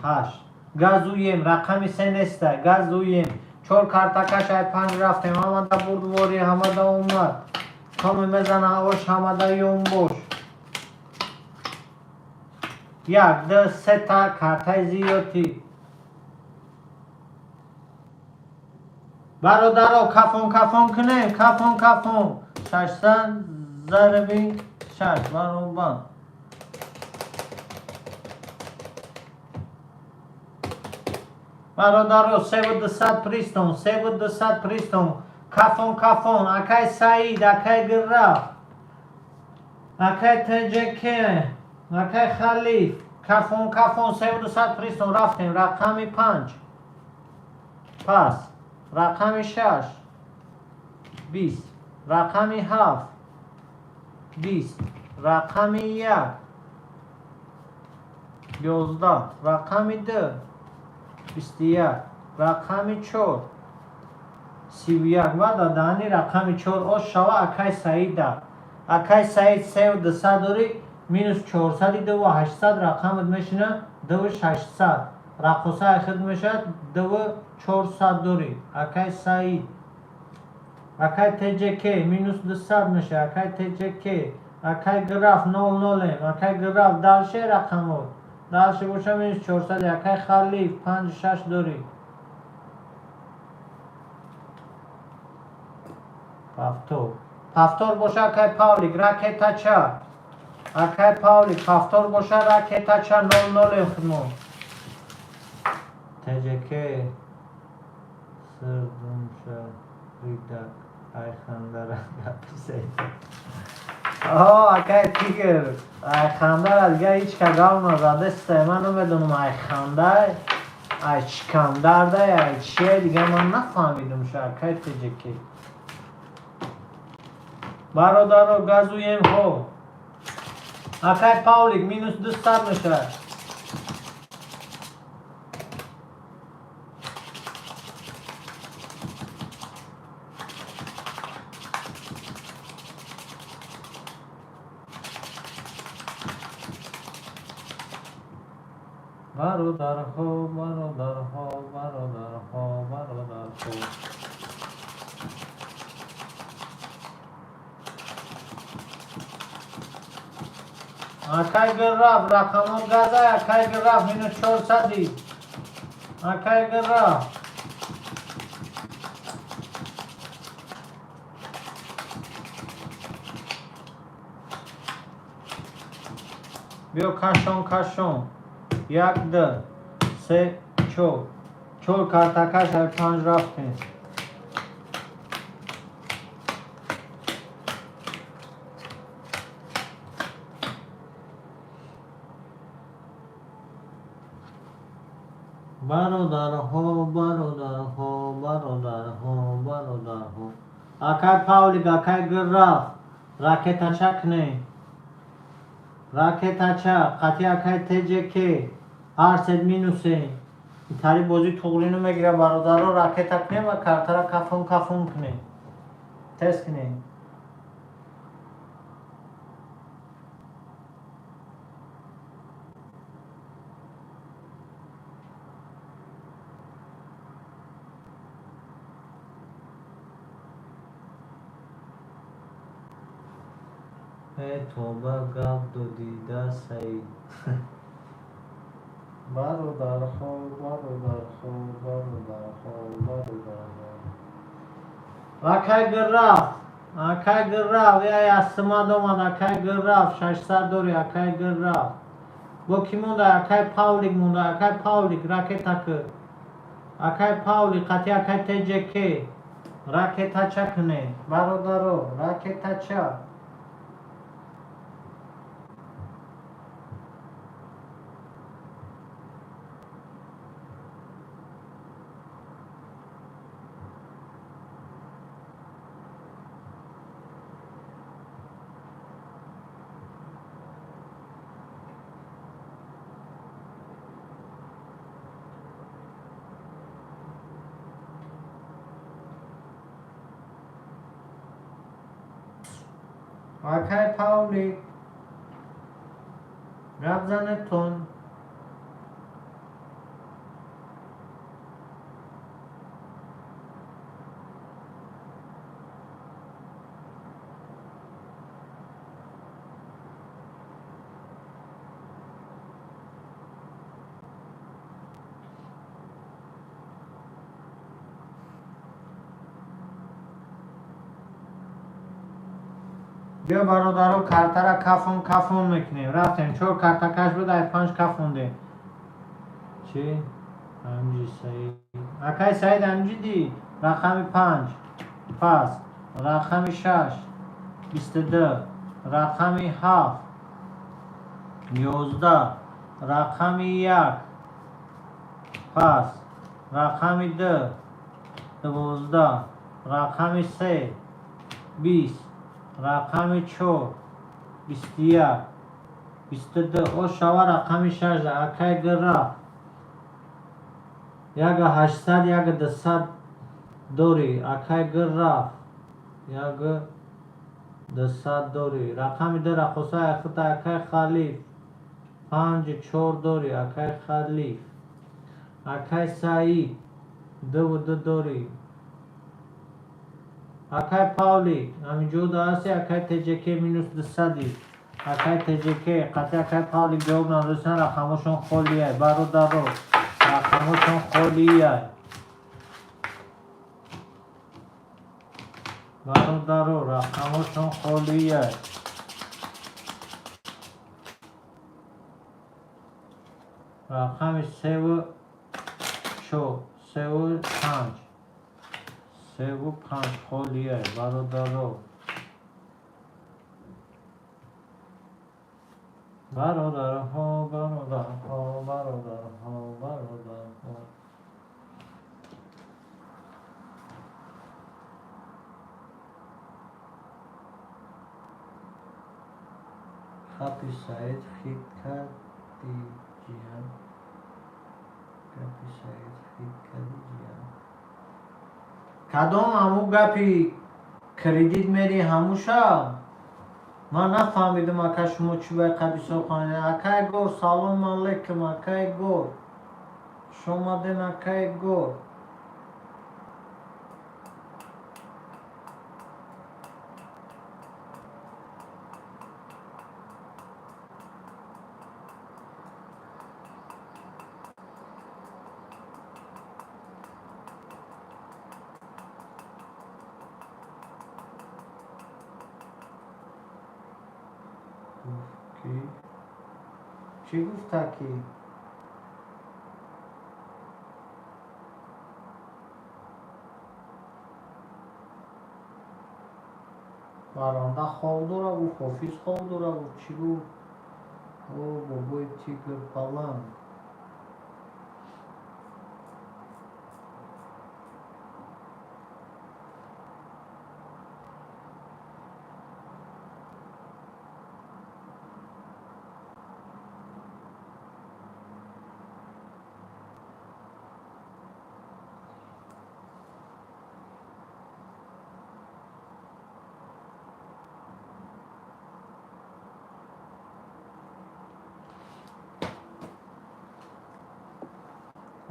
8 گازویم رقمی 3 نیسته. گازویم 4 کارتاکش ای 5 رفتیم. همه دا بردواری همه دا اومد. کمی میزنه هواش همه دا یون باش. 1 2 3 تا کارتای زیادی. برادرها کفون کنیم. کفون 600 ضربی 6 برابر. برادرها 3200 پریستون. کفون اکای سعید اکای گرا اکای تجکه اکای خلیف. کفون 3200 پریستون رفتیم. رقمی 5 پس رقمی 6 20 رقمی 7 20 رقمی 1 11 رقمی 2 21 رقمی 4 31 و دادانی رقمی 4 او شوا اکای سعید اکای سعید 3200 داری مینوس 400 دو 800 رقمت میشنه 2800 رقصه خود میشه 2400 داری اکای سعید. اکای تجکه مینوس 200 میشه. اکای تجکه اکای گراف 00 اکای گراف دالشه رقمات دالشه باشه مینوس 400 اکای خلیف 56 داری. پفتور باشه اکای پاولیک راکتا چه اکای پاولیک پفتور باشه راکتا چه 00 خدمو تجکه سردون شه ریدک ای خنده را گپی اکای تیگر ای خنده را دیگه هیچ که گاو نزده سته. من نمیدونم ای خنده ای چکندر ده ای چیه دیگه من نفهمیدم شه اکای تجکه. برادر گازویم ها اکای پاولیک مینوس 200 میشه. برادرها اکای گراف رقمات گازه اکای گراف مینوس 400 اکای گراف بیا کشون 1 2 3 4 کارتاکش های 5 رفتیم. برادرها اکای پاولیک اکای گراف راکتا چک نه راکتا چک قطعی اکای تجکه هرسد مینوسه تاری بازی توغلینو میگیره. برادرها راکتا کنه و کارتا را کفون کنه تست کنه. ای توبه گاب دو دیده سعید برادرها اکای گراف یای استماد اومد اکای گراف 600 دوری اکای گراف با کی مونده اکای پاولیک مونده اکای پاولیک راکتا که اکای پاولیک قطعی اکای تجکه راکتا چکنه. برادرها راکتا چه آکای پاولی گپ زنه تون بیا برادرو کارتا را کفون میکنیم رفتیم چور کارتا کش بده 5 کف مونده چی؟ همجی سعید اکای سعید همجی دی رقم 5 پس رقم 6 22 رقم 7 11 رقم 1 پس رقم 2 12 رقم 3 20 رقم 4 21 22 او شوا رقم 16 اکای گرا یک 800 یک 200 دوری اکای گرا یک 200 دوری رقم 2 رقصا اختا اکای خلیف 5 4 دوری اکای خلیف اکای سعید 2 دوری اکای پاولی همینجور داستی اکای تجکی مینوس 200 اکای تجکی قطع اکای پاولی جواب نداشتن رقمشون خولیه برادرو رقمشون خولیه برادرو رقمشون خولیه رقم 3 و 4 3 و 5 3 و 5 خولیه برادرو برادرها برادرها برادرها برادرها خطی سعید خید کردی جیان گپی سعید خید کردی جیان کدام همو گپی کردیت میری هموشا من نفهمیدم اکا شما چی باید قبی سوخانه اکای گور سلام علیکم اکای گور شما دن اکای گور کی؟ چی گفتا کی؟ برانده خواب داره و حافظ خواب داره و چی گفت؟ او بابای تیگر پلنگ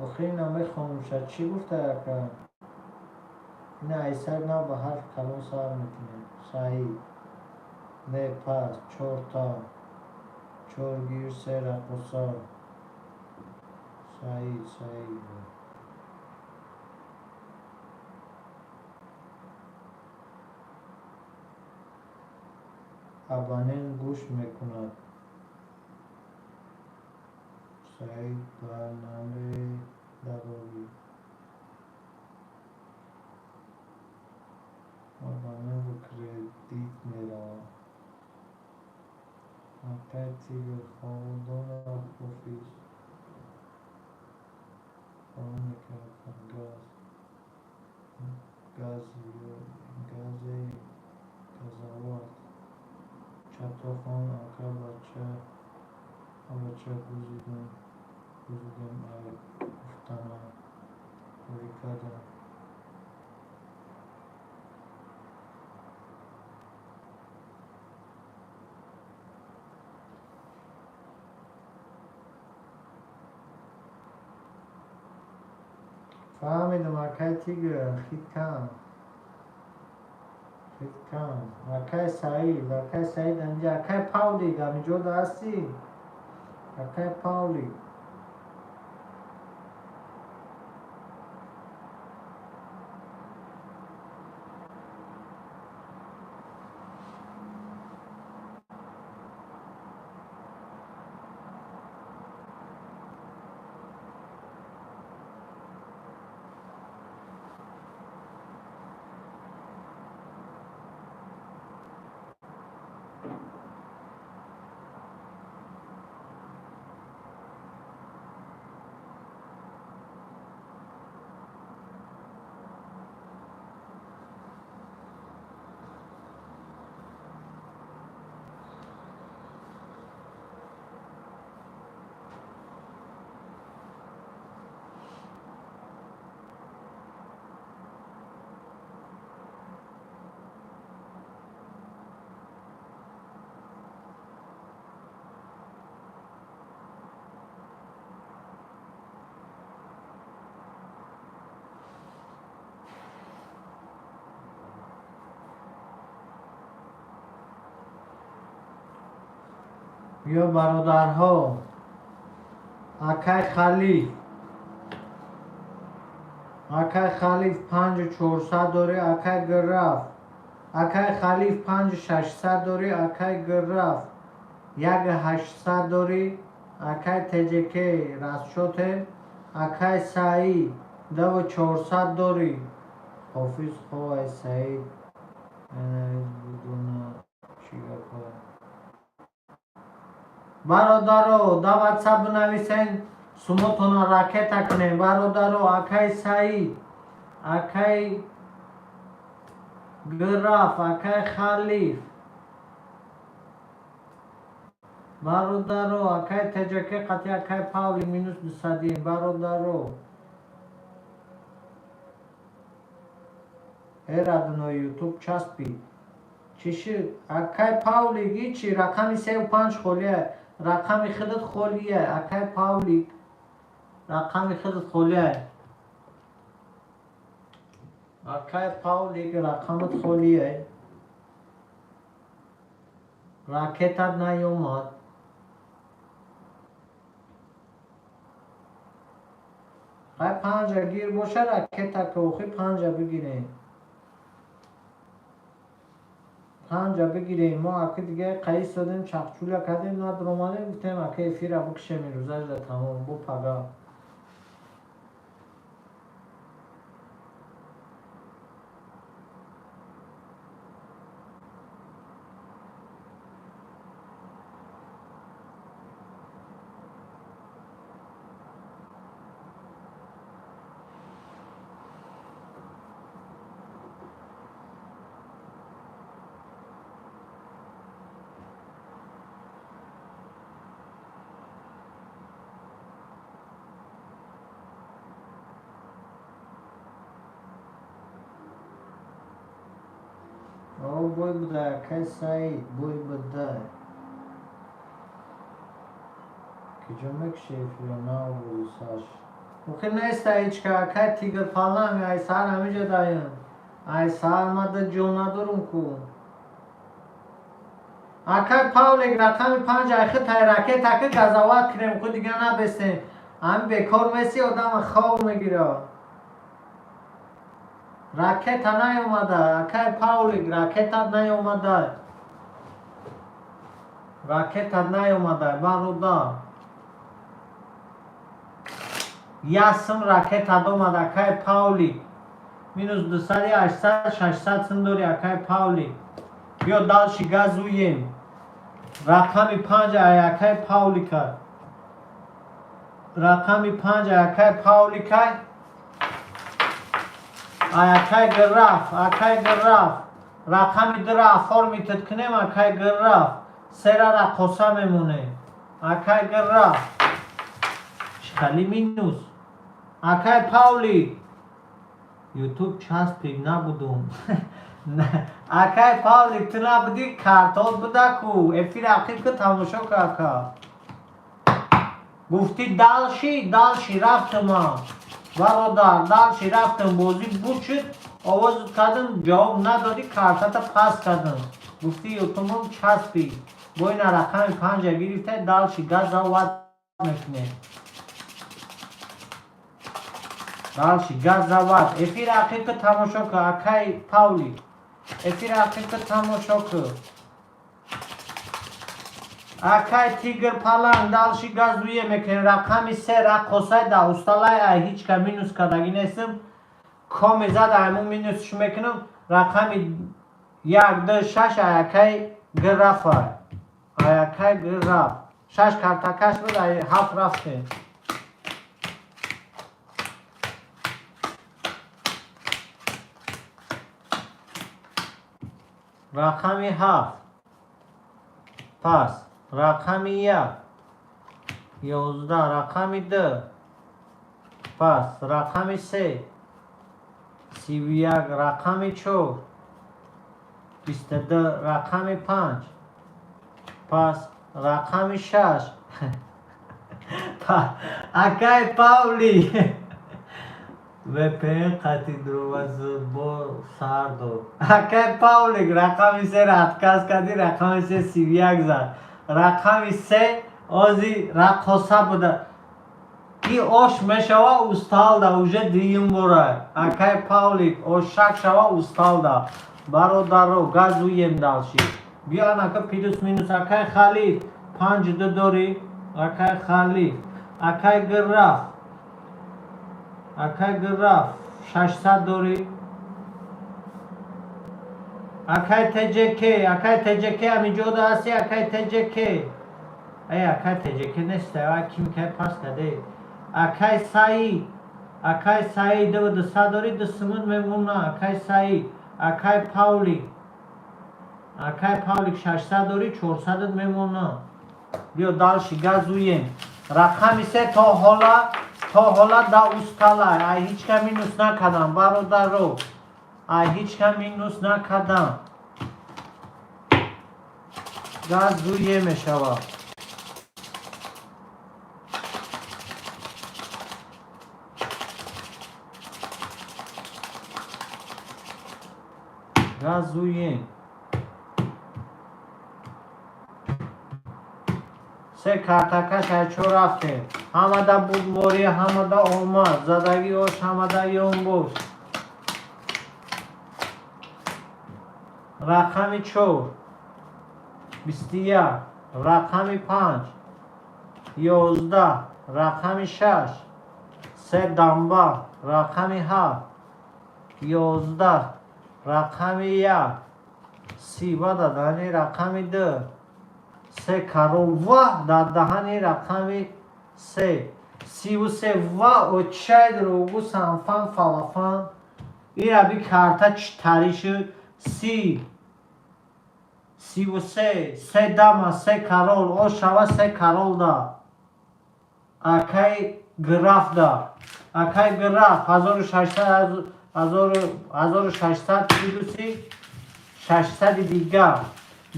آخه نامه خاموشه چی گفته اکا؟ نه ایسر نه به هر کلون سر میکنه سعید نه پس 4 تا 4 گیر 3 رقصا سعید ابانین گوش میکند سعید برنامه دروگی ابانین و کردیت میروم اکای تیگر خوابدون حافظ خانه که گازی گازوات چطافان اکا بچه گوزیدم افتانا ریکادا فهمیدم اکای تیگر خیلی کم اکای سعید اینجا اکای پاولی همینجا دا هستی اکای پاولی بیا برادرها اکای خلیف 5400 داره اکای گرفت اکای خلیف 5600 داره اکای گرفت 1800 داره اکای تجکه راست شده اکای سعید 2400 داره حافظ خواه سعید برادرو دا واتساپ بنویسین سموتون راکت کنه برادرو اکای سعید اکای گراف اکای خلیف برادرو اکای تجکه قطعی اکای پاولی مینوس 200 برادرو ادنو یوتیوب چسبی چی اکای پاولی گیچی رقمی 35 خولیه رقمی خودت خولیه اکای پاولی رقمی خودت خولیه اکای پاولی که رقمت خولیه راکتت نیومد خواهی 5 گیر باشه راکتت که اوخی 5 بگیره 5 بگیریم ما اکی دیگه قیس دادیم چخچولا کردیم نه درمانه بودیم اکی افی را بکشه می روزش دا تمام بو پگا او بوی بوده که سعید بوی بوده که جمعک شیفی و ناو بویساش مخیر نیسته هیچ که که تیگر پالنمی ای سر همیجا دایم ای سر مده جو ندارم کن اکای پاولیک رقم 5 ایخی تایرکه تاکه گذاوت کنیم خود دیگه نبستیم همین بیکار میسی آدم خواب میگیره راکت نیومده اکای پاولیک راکت نیومده برادر یاسم راکت اومده اکای پاولیک مینوس 200 800 600 سندوری اکای پاولیک بیا دالشی گازویم رقمی 5 اکای پاولیک رقمی 5 اکای پاولیک اکای گراف رقمی در افار میتد کنیم اکای گراف سر را قصه میمونه اکای گراف خالی مینوس اکای پاولی یوتیوب چسبیگ نبودم اکای پاولی تو نبودی کارتات بوده کو افی رقیب که تماشا که گفتی دالشی رفت ما برادر دلشی رفتم بازی بود شد آواز کردم جواب ندادی کارتت پس کردم گفتی اتومبیل چسبی با این رقم 5 گرفته دلشی گاز ود میکنه دلشی گاز ود افیر حقیقت تماشا که اکای پاولی افیر حقیقت تماشا که اکای تیگر پلنگ دلشی گاز دویه میکنه رقمی 3 رقصای دا استالای هیچ که مینوس کدگی نیستم کامی زد همون مینوسش میکنم رقمی 1 2 6 اکای گرفت اکای گرفت 6 کارتکش بود 7 رفته رقمی 7 پس رقمی 1 11 رقمی 2 پس رقمی 3 31 رقمی 4 22 رقمی 5 پس رقمی 6 اکای پاولی VPN قطی دروازه با سردو اکای پاولی رقمی 3 رتکس کردی رقمی 3 31 زد رقمی 3 آزی رقصه بوده ای آش میشوه استال ده اوژه دیم بوره اکای پاولی آشک شوه استال ده برادر رو گازویم دلشی بیا نکه پیروس مینوس اکای خالی 5 دو داری اکای خالی اکای گرفت اکای گرفت 600 داری اکای تجکی همینجا ده هستی اکای تجکی ای اکای تجکی نیسته اکای کیم که پس کده اکای سایی دو 200 داری دستمون میمونه اکای سایی اکای پاولی 600 داری 400 میمونه بیا دلشی گازویم رقمی 3 تا حالا دا استالا ای هیچ که مینوس نکردم برادر رو ای هیچ که مینوس نکردم گازویه میشوه گازویه 3 کارتکش هچو رفته همه دا بودواری همه دا آمد زدگی هاش همه دا یون بود رقمی 4 21 رقمی 5 11 رقمی 6 3 دنبه رقمی 7 11 رقمی 1 30 بده دهنی رقمی 2 3 کرول و در دهنی رقمی 3 33 و اوچای دروگو سنفن فلافن این ربی کارتا چطوری شد 33 3 دم 3 کرول او شوه 3 کرول دا اکای گرفت دا اکای گرفت 1600 کیلوسی 600 دیگه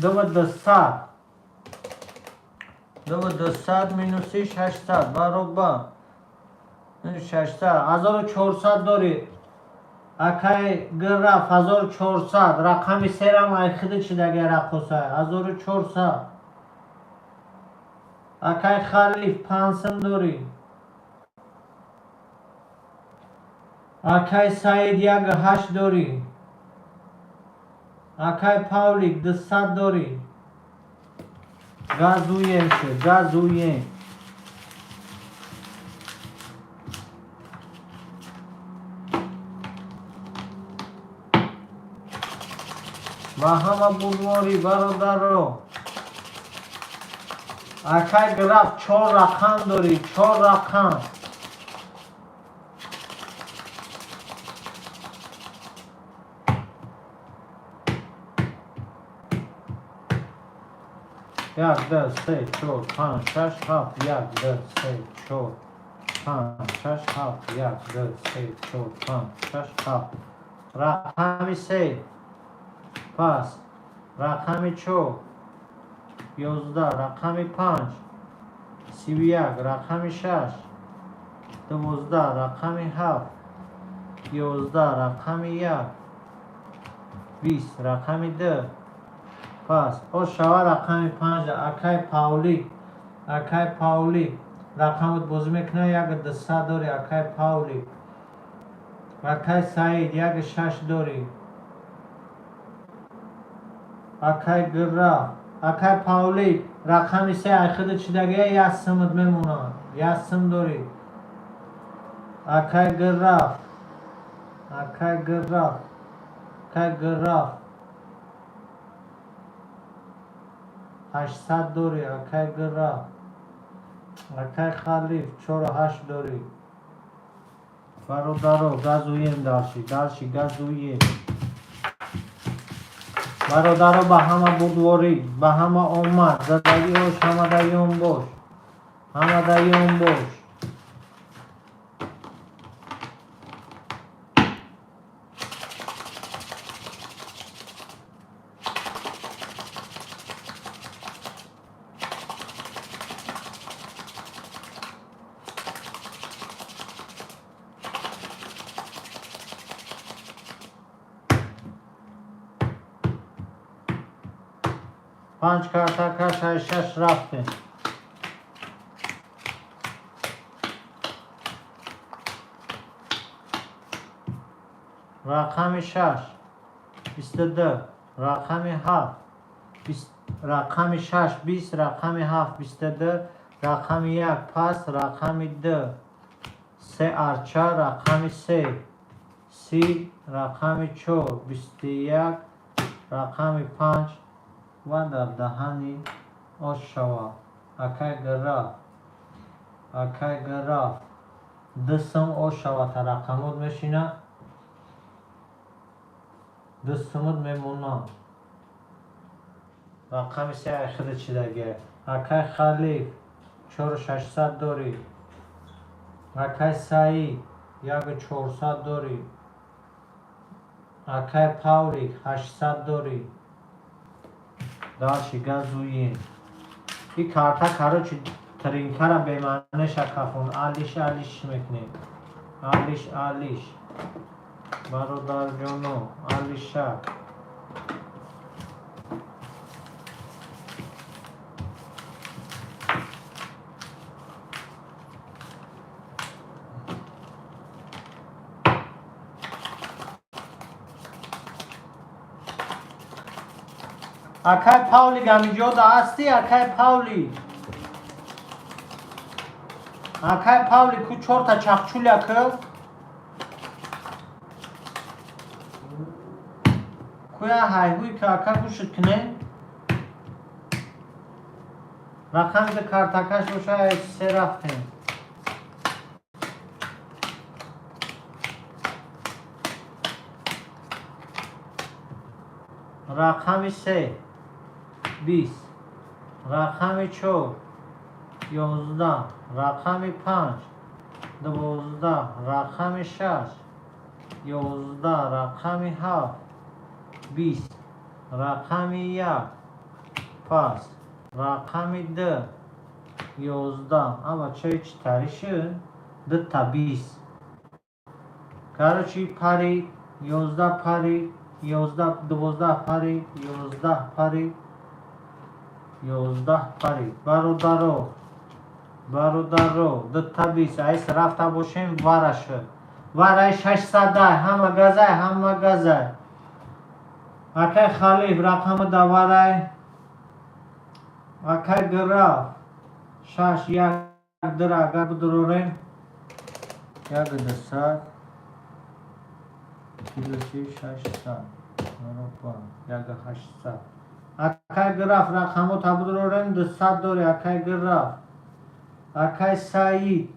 دو 200 مینوسی 600 برابر 600 1400 داری اکای گرفت 1400 رقمی 3 رم ایخیده چی دگه رقصه 1400 اکای خلیف 500 داری اکای سعید 8 داری اکای پاولیک 200 داری گازویم شد گازویم و همه بودواری برادر رو اکای گرفت 4 رقم داری 4 رقم یک دو سه چهار پنج شش هفت یک دو سه چهار پنج شش هفت یک دو سه چهار پنج شش هفت رقمی 3 پس رقمی 4 11 رقمی 5 31 رقمی 6 12 رقم 7 11 رقم 1 20 رقم 2 پس او شوا رقم 5 اکای پاولی رقمت باز میکنه یک دسته داری اکای پاولی اکای سعید یک 6 داری اکای گراف اکای پاولی رقم 3 اخیر چیدگه یک سمت میمونه یک سم داری اکای گراف 800 داری اکای گراف اکای خلیف 48 داری برادرو گازویم داشی گازویم برادرو به همه بودواری به همه اومد زدگی هوش همه دیون باش 5 کارتا 6 رفته رقم 6 22 رقم 7 رقم 6 20 رقم 7 22 رقم 1 پس رقم 2 3 ارچه رقم 3 30 رقم 4 21 رقم 5 و در دهنی آش شوا اکای گراف دستم آش شوا تا رقمات میشینه دستمت میمونه رقم 3 اخیر چیدگه اکای خلیف 4600 داری اکای سعید 1400 داری اکای پاولی 800 داری داشی گازویی این کارتا کارو چی ترینکارا بیمانه شکافون آلیش میکنی آلیش برادر جانو آلیشا اکای پاولی گمیجو دا هستی اکای پاولی کو 4 تا چاقچول اکل کویا هایهوی که اکا گوشت کنه رقم ده کارتاکش باشه 3 رفتیم رقم 3 20 رقم 4 11 رقم 5 12 رقم 6 11 رقم 7 20 رقم 1 پس رقم 2 11 اما چه تاریشون 2 تا 20 کارو چی پاری 11 پاری 11 12 پاری 11 پاری برادرو 2 تا 20 ایس رفته باشیم وارش 600 همه گازه اکای خلیف رقم دواره اکای گراف 6 1 در اگر بدروریم 1 دسته 600 1 800 اکای گراف رقمو تا بدروریم 200 داری اکای گراف اکای سعید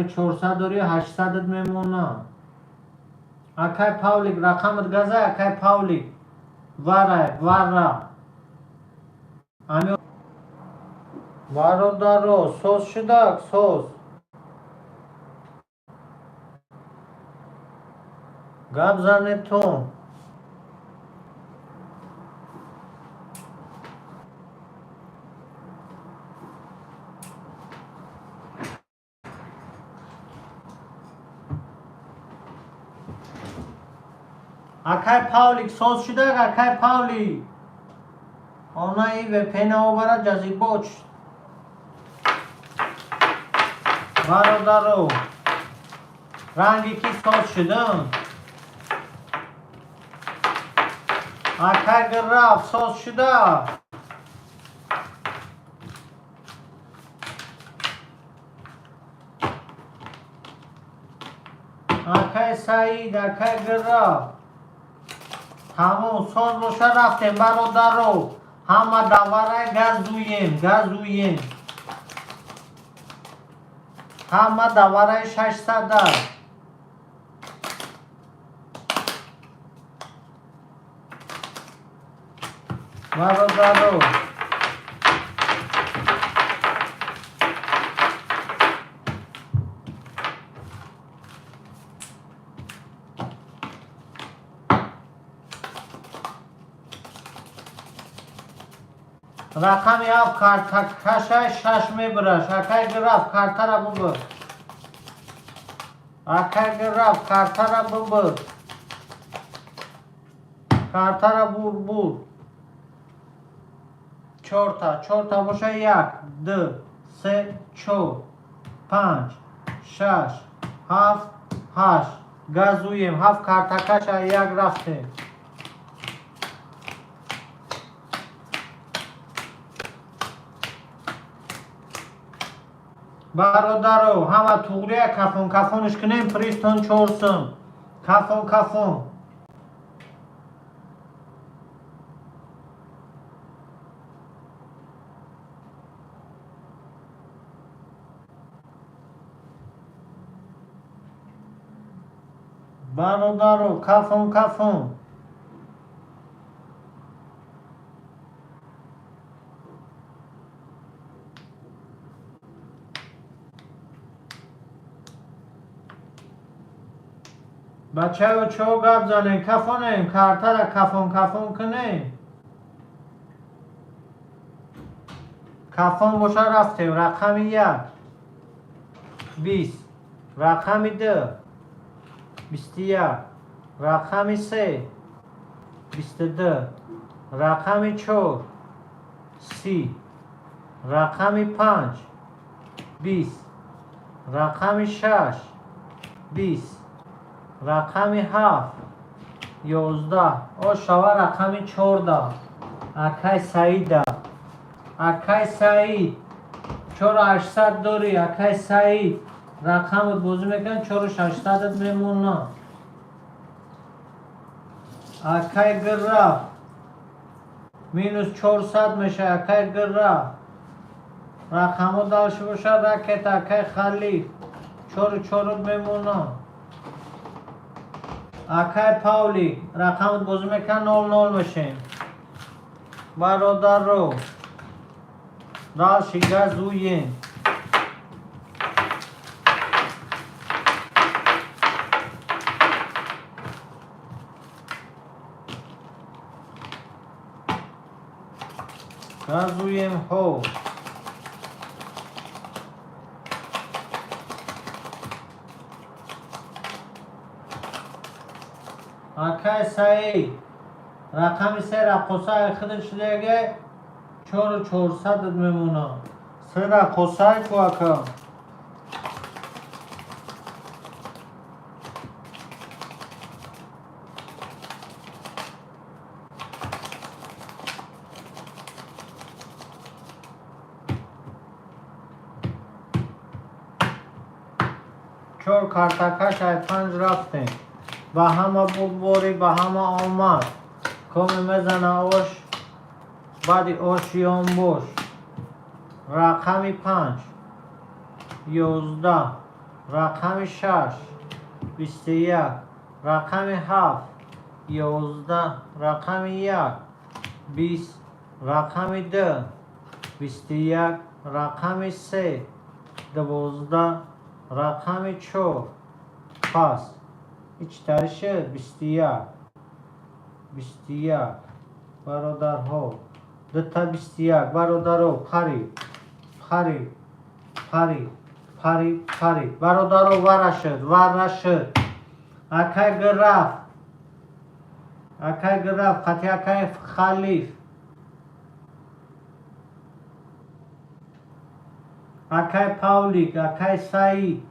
400 داری 800 میمونه اکای پاولیک رقمت گازه اکای پاولیک واره برادرو سوز شدک سوز گپ زنه تو اکای پاولیک سوز شده اکای پاولی آنها ای و پینا و برا جزی بوچ برادرو رنگی کی سوز شده اکای گرفت سوز شده اکای سعید اکای گرفت همون سوز روشه رفتیم برادرو همه دواره گزویم همه دواره 600 برادرو رقمی اف کارت کشه 6 میبرش اکای گرفت کارت را ببر اکای گرفت کارت را ببر کارت را بور 4 تا باشه 1 2 3 4 5 6 7 8 گزویم 7 کارت کشه 1 رفته برادرو همه توغریه کفونش کنیم پریستون چورسم کفون برادرو کفون بچه و چو گب زنیم کفونیم کارتا را کفون کنیم کفون باشه رفتیم رقم 1 20 رقم 2 21 رقم 3 22 رقم 4 30 رقم 5 20 رقم 6 20 رقم 7 11 او شوا رقم 14 اکای سعید 4800 داری اکای سعید رقم بوزی میکن 4800 میمونه اکای گرفت مینوس 400 میشه اکای گرفت رقمو داشته باشه رکت اکای خالی 4 میمونه اکای پاولی رقم بوزی میکن 00 میشه برادر رو داشتی گزوین گزویم هو اکای سعید رقم 3 رقصای خودش دیگه 4400 میمونه 3 رقصای تو اکا چور کارتکش های 5 رفتیم به همه بوری به همه آمد کمی میزنه اوش بعدی اوشیان بوش رقم 5 11 رقم 6 21 رقم 7 11 رقم 1 20 رقم 2 21 رقم 3 12 رقم 4 پس هیچ تری شد 21 برادر ها دوتا 21 برادر ها پری برادر ها ور شد اکای گرفت Акай граф, хати акай халиф. Акай Павлик, акай Саид.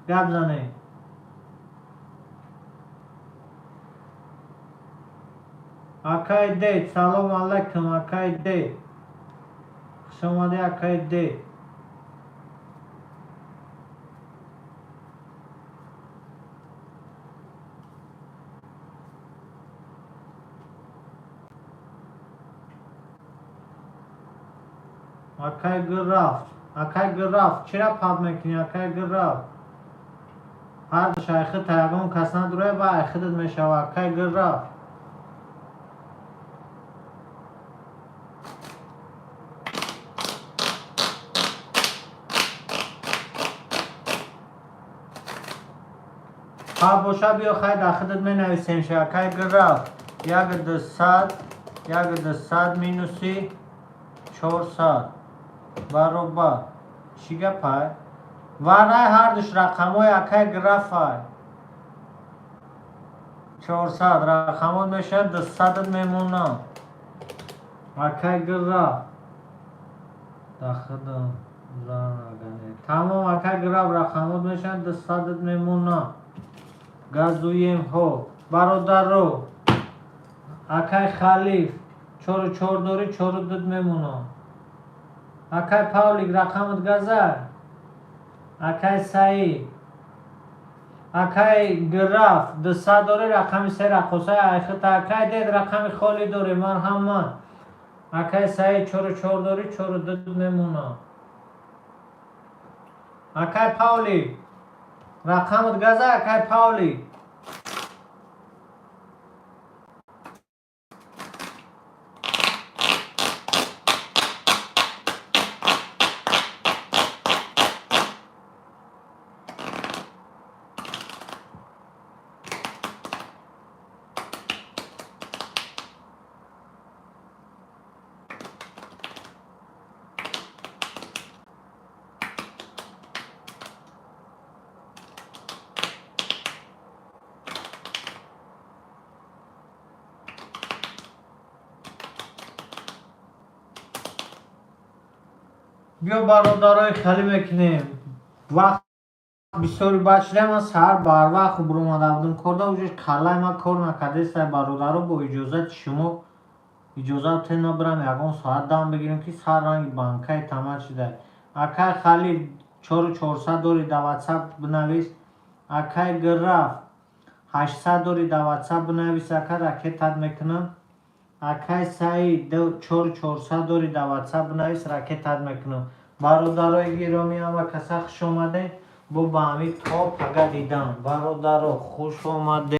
Гап зане. Акай Дед, салом алейкум, акай Дед. Хуш омаде акай Дед. Акай граф, чира паб мекунӣ, акай граф? Ҳар шайхи таягон кас надуре ба айхидат мешава, акай граф? ҳа боша биё хай дахидат менависем ша, акай граф? 1200 минуси 400 баробар чӣ гапай? варрай ҳардуш рақамҳои акай графай. 400 рақамот мешавад, 200 мемонад. Акай граф дахидам занагане. Тамом акай граф рақамот мешавад, 200 мемонад. газуемҳо бародаро. Акай халиф 4 дори 4 мемонад. Акай Павлик рақамот газар. Акай Саид. Акай граф 200 дори рақами се рақосай айхита. Акай Дед рақами холи дори марҳамат. Акай Саид 4 дори 4 мемонад. Акай Павлик рақамот газар. Акай Павлик. биё бародарои халӣ мекунем. вақт бисёри баъд шудем. ман саҳар барвақт буромада будам корда уҷош каллаи ман кор накардеста. бародаро бо иҷозати шумо иҷозат набирам ягон соат дам бигирем ки сар ранги банкаи тамад шуда. Акай халил 4400 дори да ватсап бинавис. Акай граф 800 дори да ватсап бинавис. Акай ракетат мекунам. Акай Саид 4400 дори да ватсап бинавис. ракетат мекунам. бародарои гиромӣ ҳама каса хуш омадед. бо ба ҳамин топ ага дидан. бародаро хуш омадед.